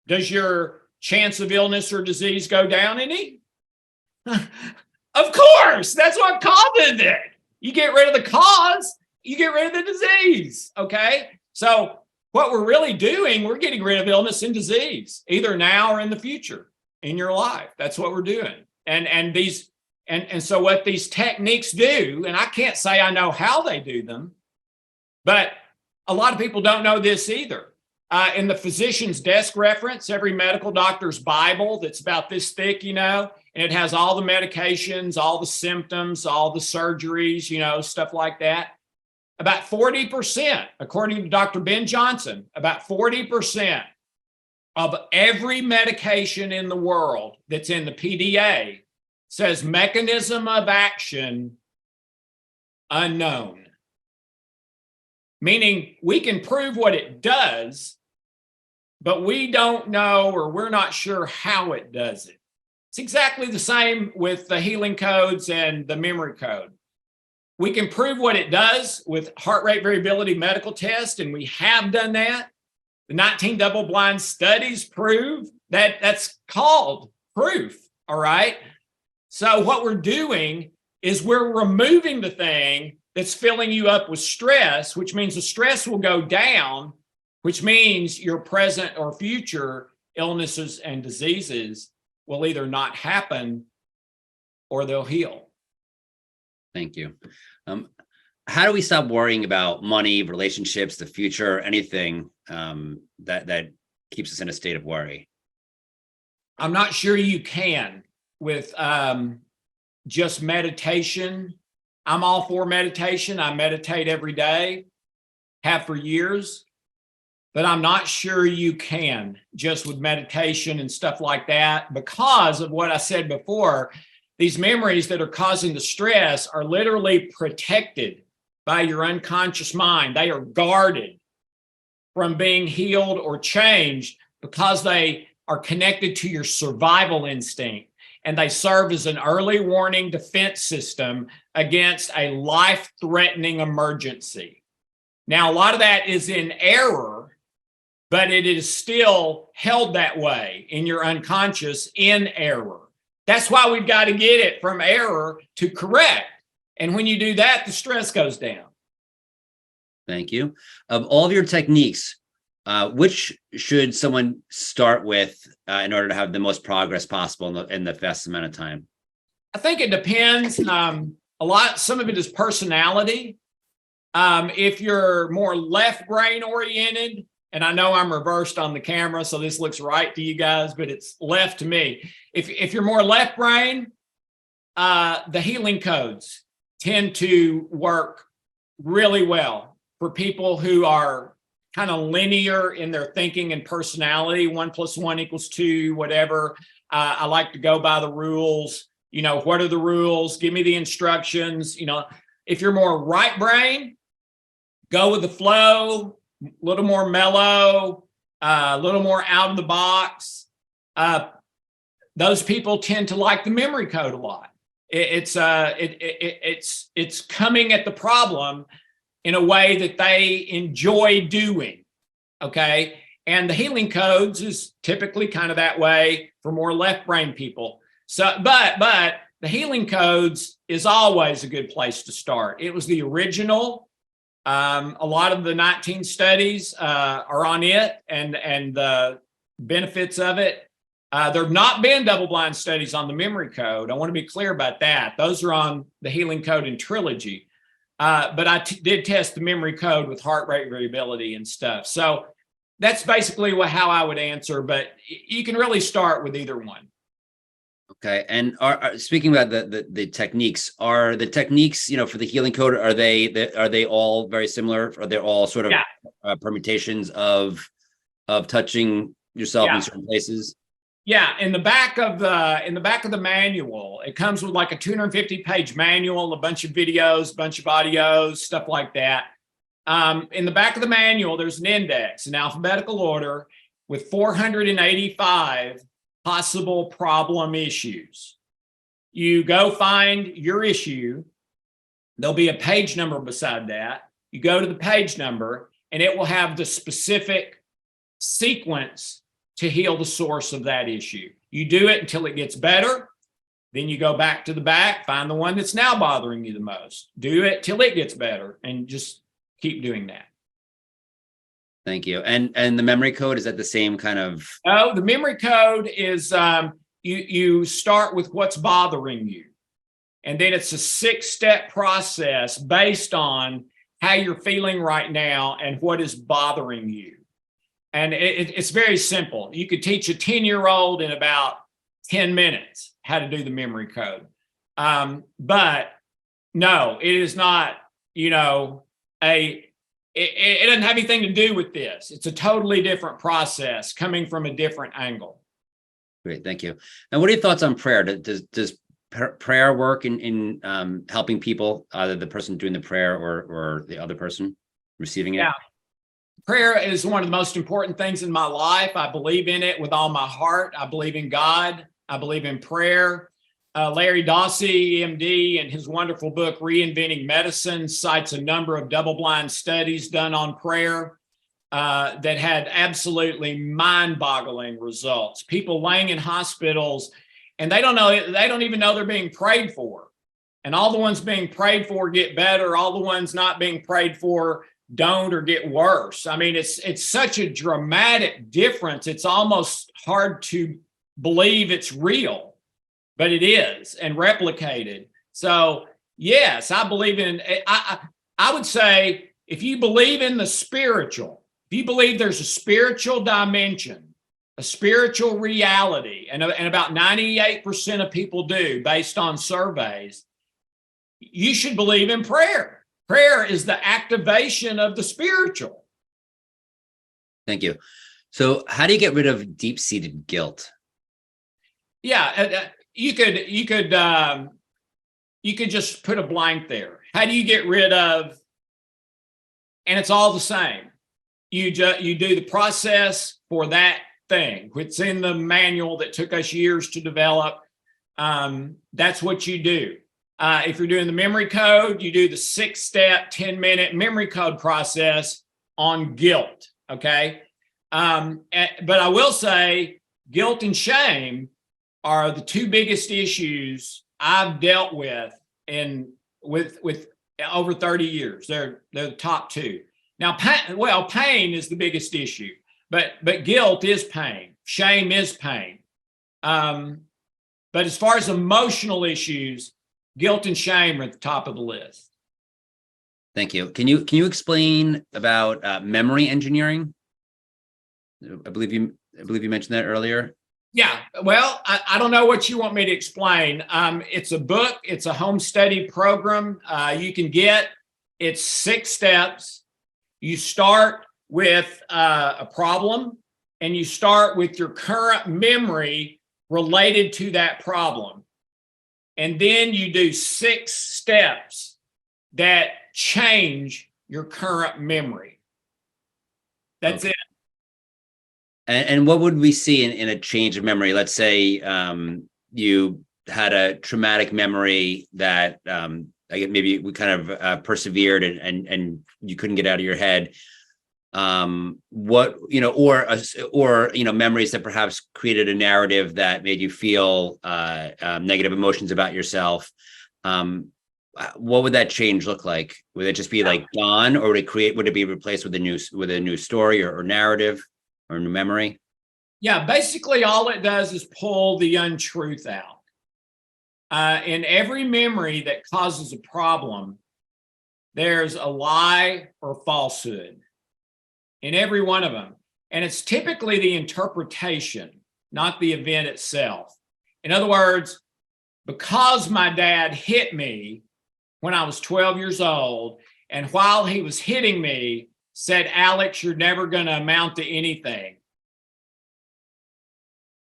Does your chance of illness or disease go down any? Of course, that's what caused it. You get rid of the cause, you get rid of the disease, okay? So what we're really doing, we're getting rid of illness and disease, either now or in the future in your life. That's what we're doing. And so what these techniques do, and I can't say I know how they do them, but a lot of people don't know this either. In the physician's desk reference, every medical doctor's Bible that's about this thick, and it has all the medications, all the symptoms, all the surgeries, stuff like that. About 40%, according to Dr. Ben Johnson, about 40% of every medication in the world that's in the PDA says mechanism of action unknown. Meaning we can prove what it does, but we don't know, or we're not sure how it does it. It's exactly the same with the healing codes and the memory code. We can prove what it does with heart rate variability medical test, and we have done that. The 19 double-blind studies prove that that's called proof, all right? So what we're doing is we're removing the thing that's filling you up with stress, which means the stress will go down, which means your present or future illnesses and diseases will either not happen or they'll heal. Thank you. How do we stop worrying about money, relationships, the future, anything that keeps us in a state of worry? I'm not sure you can with just meditation. I'm all for meditation. I meditate every day, have for years, but I'm not sure you can just with meditation and stuff like that because of what I said before. These memories that are causing the stress are literally protected by your unconscious mind. They are guarded from being healed or changed because they are connected to your survival instinct, and they serve as an early warning defense system against a life-threatening emergency. Now, a lot of that is in error, but it is still held that way in your unconscious in error. That's why we've got to get it from error to correct. And when you do that, the stress goes down. Thank you. Of all of your techniques, which should someone start with in order to have the most progress possible in the fastest amount of time? I think it depends. Some of it is personality. If you're more left brain oriented, and I know I'm reversed on the camera, so this looks right to you guys, but it's left to me. If you're more left brain, the healing codes tend to work really well for people who are kind of linear in their thinking and personality. 1 + 1 = 2, whatever. I like to go by the rules. What are the rules? Give me the instructions. If you're more right brain, go with the flow, a little more mellow, a little more out of the box. Those people tend to like the memory code a lot. It's coming at the problem in a way that they enjoy doing. Okay. And the healing codes is typically kind of that way for more left brain people. So, but the healing codes is always a good place to start. It was the original. A lot of the 19 studies are on it and the benefits of it. There have not been double-blind studies on the memory code. I want to be clear about that. Those are on the healing code and trilogy. But I did test the memory code with heart rate variability and stuff. So that's basically how I would answer, but you can really start with either one. Okay. And speaking about the techniques, are the techniques, for the healing code, are they all very similar? Are they all sort of permutations of touching yourself in certain places? Yeah, in the back of the manual, it comes with like a 250-page manual, a bunch of videos, a bunch of audios, stuff like that. In the back of the manual, there's an index in alphabetical order with 485 possible problem issues. You go find your issue. There'll be a page number beside that. You go to the page number, and it will have the specific sequence to heal the source of that issue. You do it until it gets better. Then you go back to the back, find the one that's now bothering you the most. Do it till it gets better, and just keep doing that. Thank you. And the memory code, is that the same kind of? Oh, the memory code is you start with what's bothering you. And then it's a 6-step process based on how you're feeling right now and what is bothering you. And it's very simple. You could teach a 10-year-old in about 10 minutes how to do the memory code. But no, it is not, it doesn't have anything to do with this. It's a totally different process coming from a different angle. Great, thank you. And what are your thoughts on prayer? Does prayer work in helping people, either the person doing the prayer or the other person receiving it? Yeah. Prayer is one of the most important things in my life. I believe in it with all my heart. I believe in God. I believe in prayer. Larry Dossey, MD, in his wonderful book, Reinventing Medicine, cites a number of double-blind studies done on prayer that had absolutely mind-boggling results. People laying in hospitals, and they don't even know they're being prayed for. And all the ones being prayed for get better. All the ones not being prayed for don't or get worse. I mean, it's such a dramatic difference. It's almost hard to believe it's real, but it is, and replicated. So yes, I believe in, I would say, if you believe in the spiritual, if you believe there's a spiritual dimension, a spiritual reality, and about 98% of people do based on surveys, you should believe in prayer. Prayer is the activation of the spiritual. Thank you. So how do you get rid of deep-seated guilt? Yeah, you could just put a blank there. How do you get rid of? And it's all the same. You do the process for that thing. It's in the manual that took us years to develop. That's what you do. If you're doing the memory code, you do the 6-step, 10-minute memory code process on guilt. Okay. But I will say guilt and shame are the two biggest issues I've dealt with with over 30 years. They're the top two. Now, pain is the biggest issue, but guilt is pain. Shame is pain. But as far as emotional issues, guilt and shame are at the top of the list. Thank you. Can you explain about memory engineering? I believe you mentioned that earlier. Yeah, well, I don't know what you want me to explain. It's a book. It's a home study program you can get. It's 6 steps. You start with a problem, and you start with your current memory related to that problem. And then you do 6 steps that change your current memory. That's it. And what would we see in a change of memory? Let's say you had a traumatic memory that maybe we kind of persevered and you couldn't get out of your head. Memories that perhaps created a narrative that made you feel negative emotions about yourself. What would that change look like? Would it just be like gone, or would it be replaced with a new story or narrative or new memory? Yeah, basically all it does is pull the untruth out. In every memory that causes a problem, there's a lie or falsehood in every one of them. And it's typically the interpretation, not the event itself. In other words, because my dad hit me when I was 12 years old, and while he was hitting me, said, "Alex, you're never going to amount to anything."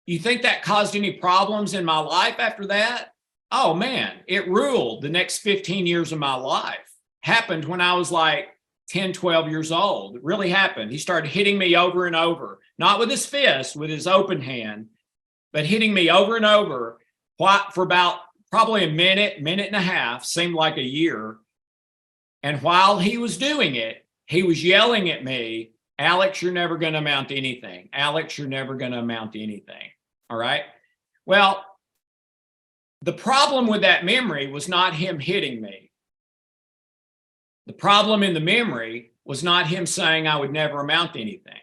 You think that caused any problems in my life after that? Oh man, it ruled the next 15 years of my life. Happened when I was like 10, 12 years old. It really happened. He started hitting me over and over, not with his fist, with his open hand, but hitting me over and over for about probably a minute, minute and a half, seemed like a year. And while he was doing it, he was yelling at me, "Alex, you're never going to amount to anything. Alex, you're never going to amount to anything." All right. Well, the problem with that memory was not him hitting me. The problem in the memory was not him saying I would never amount to anything.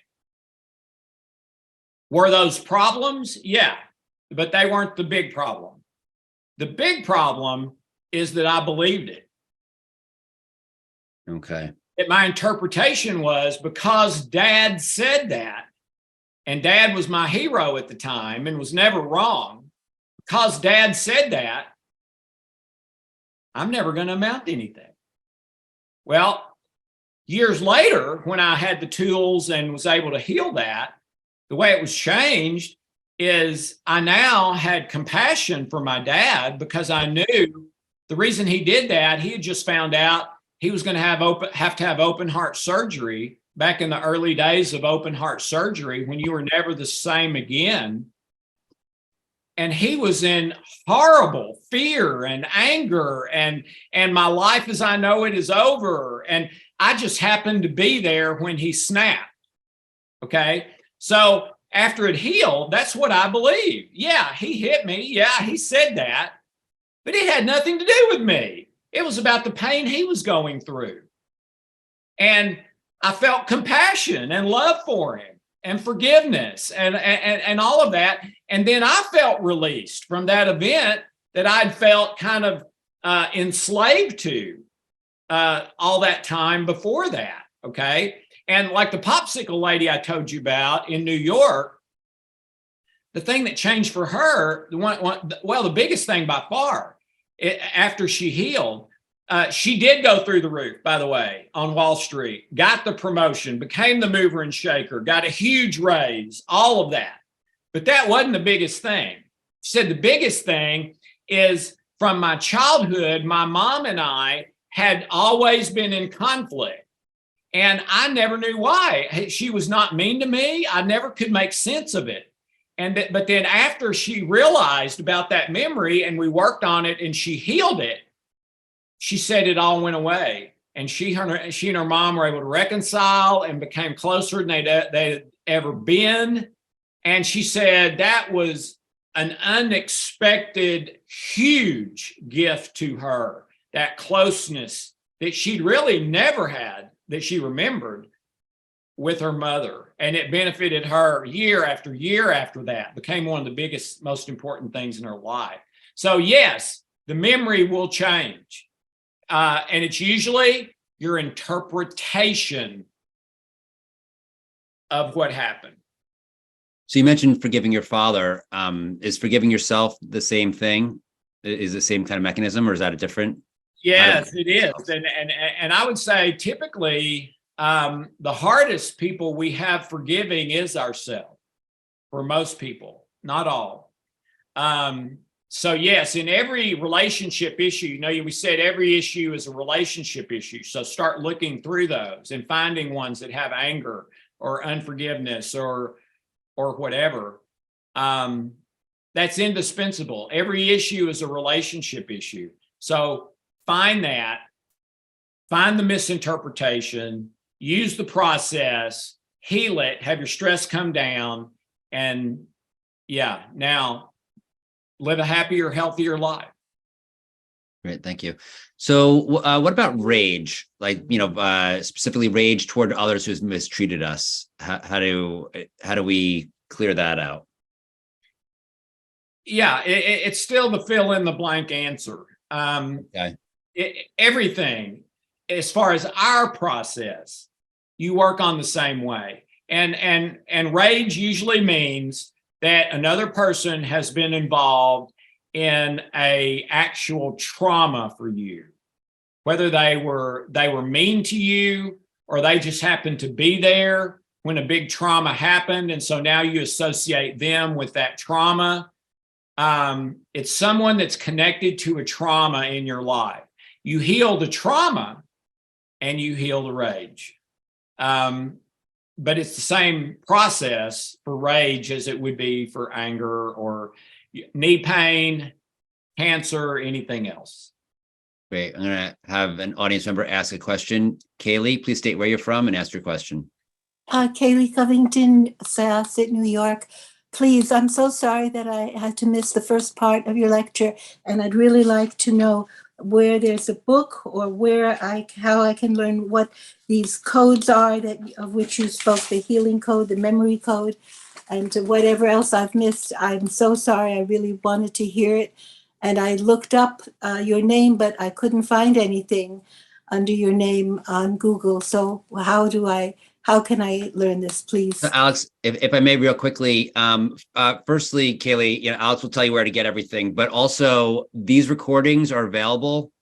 Were those problems? Yeah, but they weren't the big problem. The big problem is that I believed it. Okay. My interpretation was because Dad said that, and Dad was my hero at the time and was never wrong, because Dad said that, I'm never going to amount to anything. Well, years later, when I had the tools and was able to heal that, the way it was changed is I now had compassion for my dad, because I knew the reason he did that, he had just found out he was going to have to have open heart surgery back in the early days of open heart surgery, when you were never the same again. And he was in horrible fear and anger, and my life as I know it is over. And I just happened to be there when he snapped. Okay. So after it healed, that's what I believe. Yeah, he hit me. Yeah, he said that, but it had nothing to do with me. It was about the pain he was going through. And I felt compassion and love for him and forgiveness and all of that. And then I felt released from that event that I'd felt kind of enslaved to all that time before that. Okay. And like the popsicle lady I told you about in New York, the thing that changed for her, the biggest thing by far, after she healed, she did go through the roof, by the way, on Wall Street, got the promotion, became the mover and shaker, got a huge raise, all of that. But that wasn't the biggest thing. She said the biggest thing is, from my childhood, my mom and I had always been in conflict. And I never knew why. She was not mean to me. I never could make sense of it. But then after she realized about that memory and we worked on it and she healed it, she said it all went away. And she and her mom were able to reconcile and became closer than they'd ever been. And she said that was an unexpected, huge gift to her, that closeness that she'd really never had, that she remembered, with her mother. And it benefited her year after year after that, became one of the biggest, most important things in her life. So yes, the memory will change. And it's usually your interpretation of what happened. So you mentioned forgiving your father. Is forgiving yourself the same thing? Is the same kind of mechanism, or is that a different? Yes, it is. And I would say typically the hardest people we have forgiving is ourselves, for most people, not all. So yes, in every relationship issue, we said every issue is a relationship issue. So start looking through those and finding ones that have anger or unforgiveness or whatever. That's indispensable. Every issue is a relationship issue. So find that, find the misinterpretation, use the process, heal it, have your stress come down, and now live a happier, healthier life. Great, thank you. So what about rage? Like, specifically rage toward others who's mistreated us. How do we clear that out? Yeah, it's still the fill in the blank answer. Okay. Everything, as far as our process, you work on the same way. And rage usually means that another person has been involved in a actual trauma for you, whether they were mean to you or they just happened to be there when a big trauma happened, and so now you associate them with that trauma. It's someone that's connected to a trauma in your life. You heal the trauma and you heal the rage. But it's the same process for rage as it would be for anger or knee pain, cancer, anything else. Great. I'm going to have an audience member ask a question. Kaylee, please state where you're from and ask your question. Kaylee Covington, Syosset, New York. Please, I'm so sorry that I had to miss the first part of your lecture, and I'd really like to know where there's a book or how I can learn what these codes are of which you spoke, the healing code, the memory code, and whatever else I've missed. I'm so sorry. I really wanted to hear it. And I looked up your name, but I couldn't find anything. under your name on Google. So how can I learn this, please? So Alex, if I may real quickly, firstly, Kaylee, Alex will tell you where to get everything, but also these recordings are available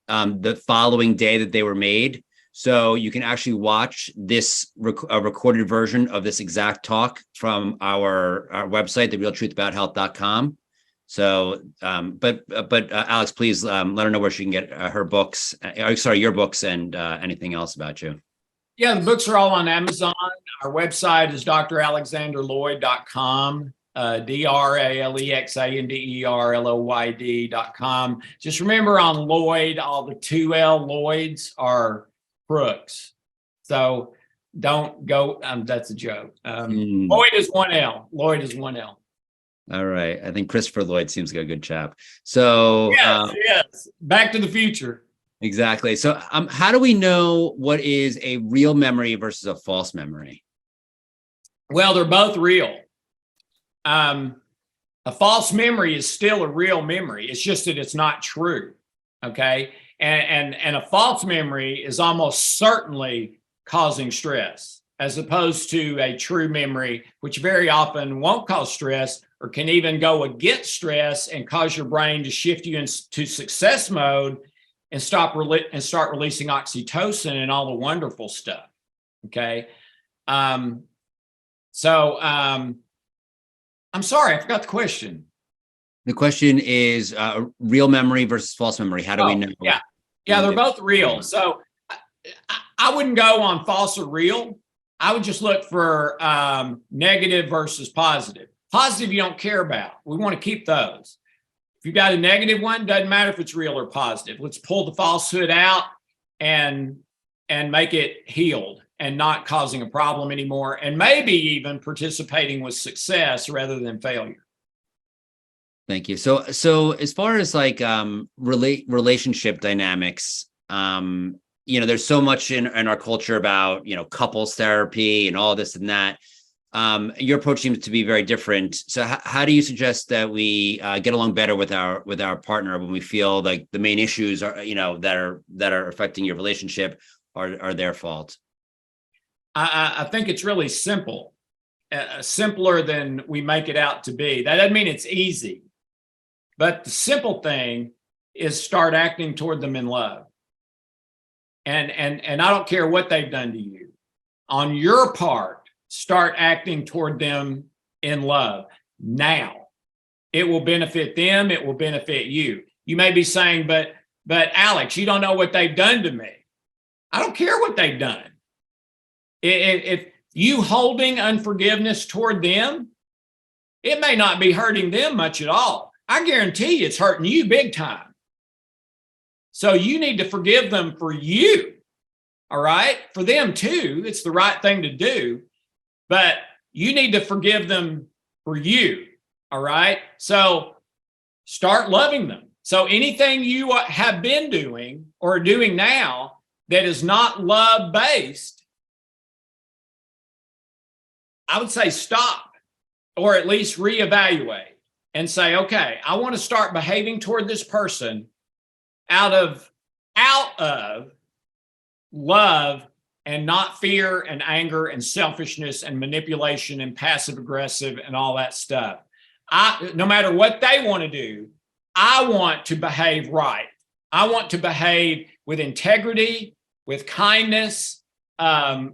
the following day that they were made. So you can actually watch this recorded version of this exact talk from our website, therealtruthabout.health.com. So, but Alex, please let her know where she can get her books. Your books and anything else about you. Yeah, the books are all on Amazon. Our website is dralexanderloyd.com, DRALEXANDERLOYD.com. Just remember on Loyd, all the 2L Loyds are crooks. So don't go, that's a joke. Loyd is 1L. Loyd is 1L. All right. I think Christopher Loyd seems like a good chap. So yes. Back to the Future. Exactly. So how do we know what is a real memory versus a false memory? Well, they're both real. A false memory is still a real memory. It's just that it's not true. Okay. And a false memory is almost certainly causing stress, as opposed to a true memory, which very often won't cause stress or can even go against stress and cause your brain to shift you into success mode and start releasing oxytocin and all the wonderful stuff. Okay. I'm sorry, I forgot the question. The question is real memory versus false memory. How do we know? Yeah, they're both real. So I wouldn't go on false or real. I would just look for negative versus positive. Positive you don't care about. We want to keep those. If you got a negative one, doesn't matter if it's real or positive. Let's pull the falsehood out and make it healed and not causing a problem anymore, and maybe even participating with success rather than failure. Thank you. So as far as like relationship dynamics, there's so much in our culture about couples therapy and all this and that. Your approach seems to be very different. So how do you suggest that we get along better with our partner when we feel like the main issues are that are affecting your relationship are their fault? I think it's really simple, simpler than we make it out to be. That doesn't mean it's easy, but the simple thing is start acting toward them in love. And I don't care what they've done to you. On your part, start acting toward them in love now. It will benefit them. It will benefit you. You may be saying, but Alex, you don't know what they've done to me. I don't care what they've done. If you holding unforgiveness toward them, it may not be hurting them much at all. I guarantee you it's hurting you big time. So you need to forgive them for you. All right. For them too. It's the right thing to do. But you need to forgive them for you. All right. So start loving them. So anything you have been doing or are doing now that is not love-based, I would say stop, or at least reevaluate and say, okay, I want to start behaving toward this person out of love and not fear and anger and selfishness and manipulation and passive aggressive and all that stuff. No matter what they want to do, I want to behave right. I want to behave with integrity, with kindness,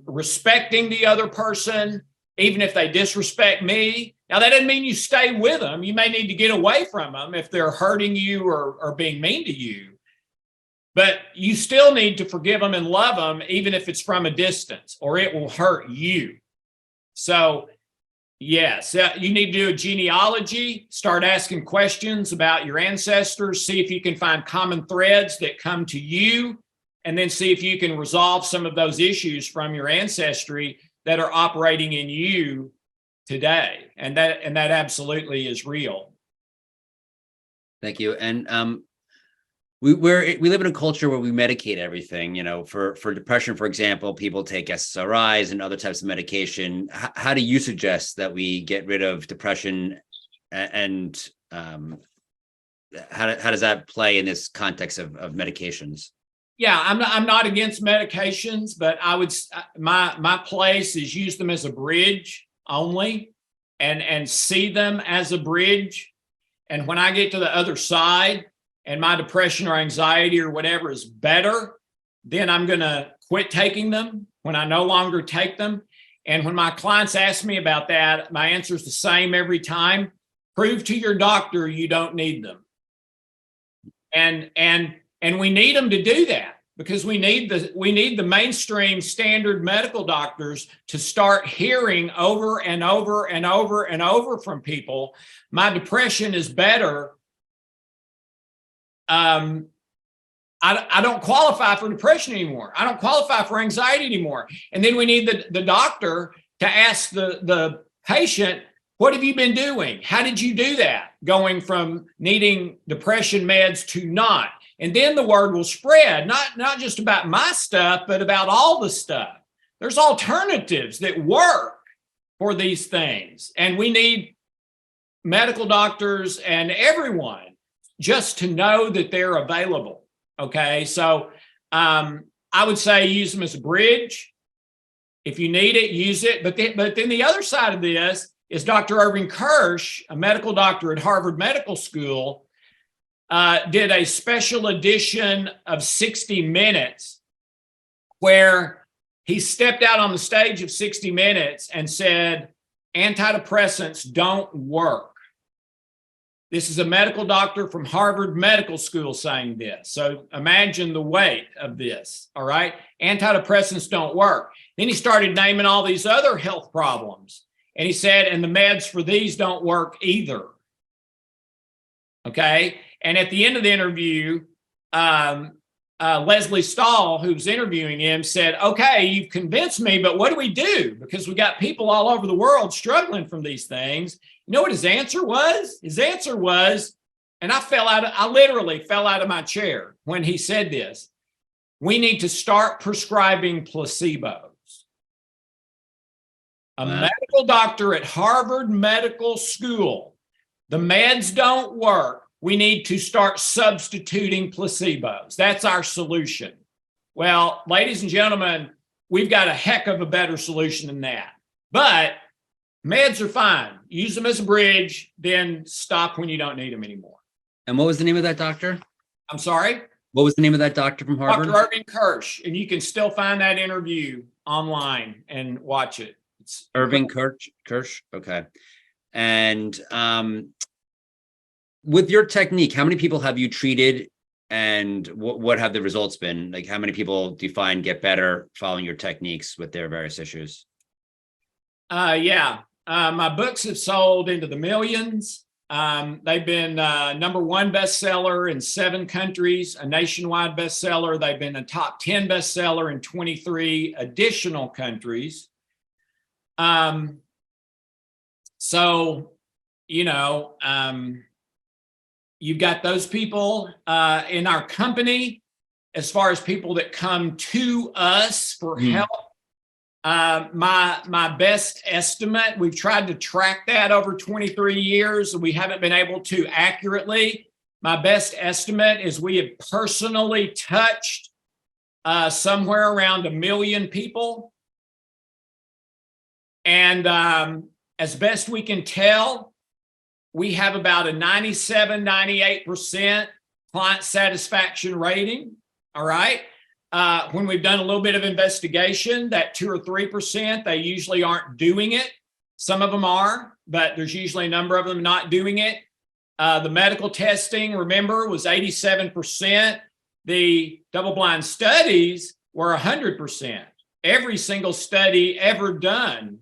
respecting the other person, even if they disrespect me. Now, that doesn't mean you stay with them. You may need to get away from them if they're hurting you or being mean to you. But you still need to forgive them and love them, even if it's from a distance, or it will hurt you. So, yes, you need to do a genealogy, start asking questions about your ancestors, see if you can find common threads that come to you, and then see if you can resolve some of those issues from your ancestry that are operating in you today. And that absolutely is real. Thank you. And we live in a culture where we medicate everything. For depression, for example, people take SSRIs and other types of medication. How do you suggest that we get rid of depression, and how does that play in this context of medications? Yeah, I'm not against medications, but I would, my place is use them as a bridge only, and see them as a bridge. And when I get to the other side and my depression or anxiety or whatever is better, then I'm going to quit taking them when I no longer take them. And when my clients ask me about that, my answer is the same every time. Prove to your doctor you don't need them. And we need them to do that, because we need the mainstream standard medical doctors to start hearing over and over and over and over from people, my depression is better. I don't qualify for depression anymore. I don't qualify for anxiety anymore. And then we need the doctor to ask the patient, what have you been doing? How did you do that? Going from needing depression meds to not. And then the word will spread, not just about my stuff, but about all the stuff. There's alternatives that work for these things. And we need medical doctors and everyone just to know that they're available. Okay, so I would say use them as a bridge. If you need it, use it. But then the other side of this is Dr. Irving Kirsch, a medical doctor at Harvard Medical School, did a special edition of 60 Minutes where he stepped out on the stage of 60 Minutes and said, antidepressants don't work. This is a medical doctor from Harvard Medical School saying this. So imagine the weight of this, all right? Antidepressants don't work. Then he started naming all these other health problems. And he said, and the meds for these don't work either. Okay? And at the end of the interview, Leslie Stahl, who was interviewing him, said, okay, you've convinced me, but what do we do? Because we got people all over the world struggling from these things. You know what his answer was? His answer was, and I literally fell out of my chair when he said this, we need to start prescribing placebos. A medical doctor at Harvard Medical School, the meds don't work. We need to start substituting placebos. That's our solution. Well, ladies and gentlemen, we've got a heck of a better solution than that. But meds are fine. Use them as a bridge, then stop when you don't need them anymore. And what was the name of that doctor? I'm sorry? What was the name of that doctor from Harvard? Dr. Irving Kirsch. And you can still find that interview online and watch it. It's Irving Kirsch. Okay. And with your technique, how many people have you treated, and what have the results been? Like, how many people do you find get better following your techniques with their various issues? My books have sold into the millions. They've been #1 bestseller in 7 countries, a nationwide bestseller. They've been a top 10 bestseller in 23 additional countries. You've got those people in our company. As far as people that come to us for help, my best estimate, we've tried to track that over 23 years, and we haven't been able to accurately. My best estimate is we have personally touched somewhere around 1 million people. And as best we can tell, we have about a 97, 98% client satisfaction rating. All right. When we've done a little bit of investigation, that 2 or 3%, they usually aren't doing it. Some of them are, but there's usually a number of them not doing it. The medical testing, remember, was 87%. The double-blind studies were 100%. Every single study ever done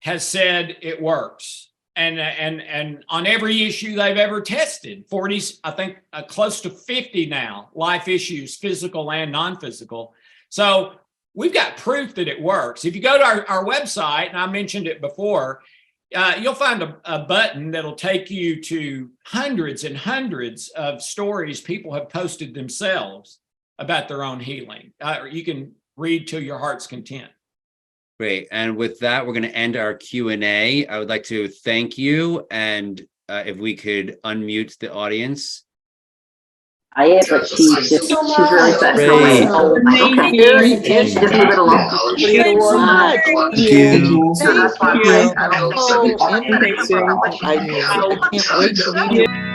has said it works. And on every issue they've ever tested, 40, I think close to 50 now, life issues, physical and non-physical. So we've got proof that it works. If you go to our website, and I mentioned it before, you'll find a button that'll take you to hundreds and hundreds of stories people have posted themselves about their own healing. You can read to your heart's content. Great. And with that, we're going to end our Q&A. I would like to thank you. And if we could unmute the audience. but she's really fast. Great. Oh, okay. Just move it along. Thanks so much. Thank you. So that's why Oh, invitation. I mean, I can't wait to read your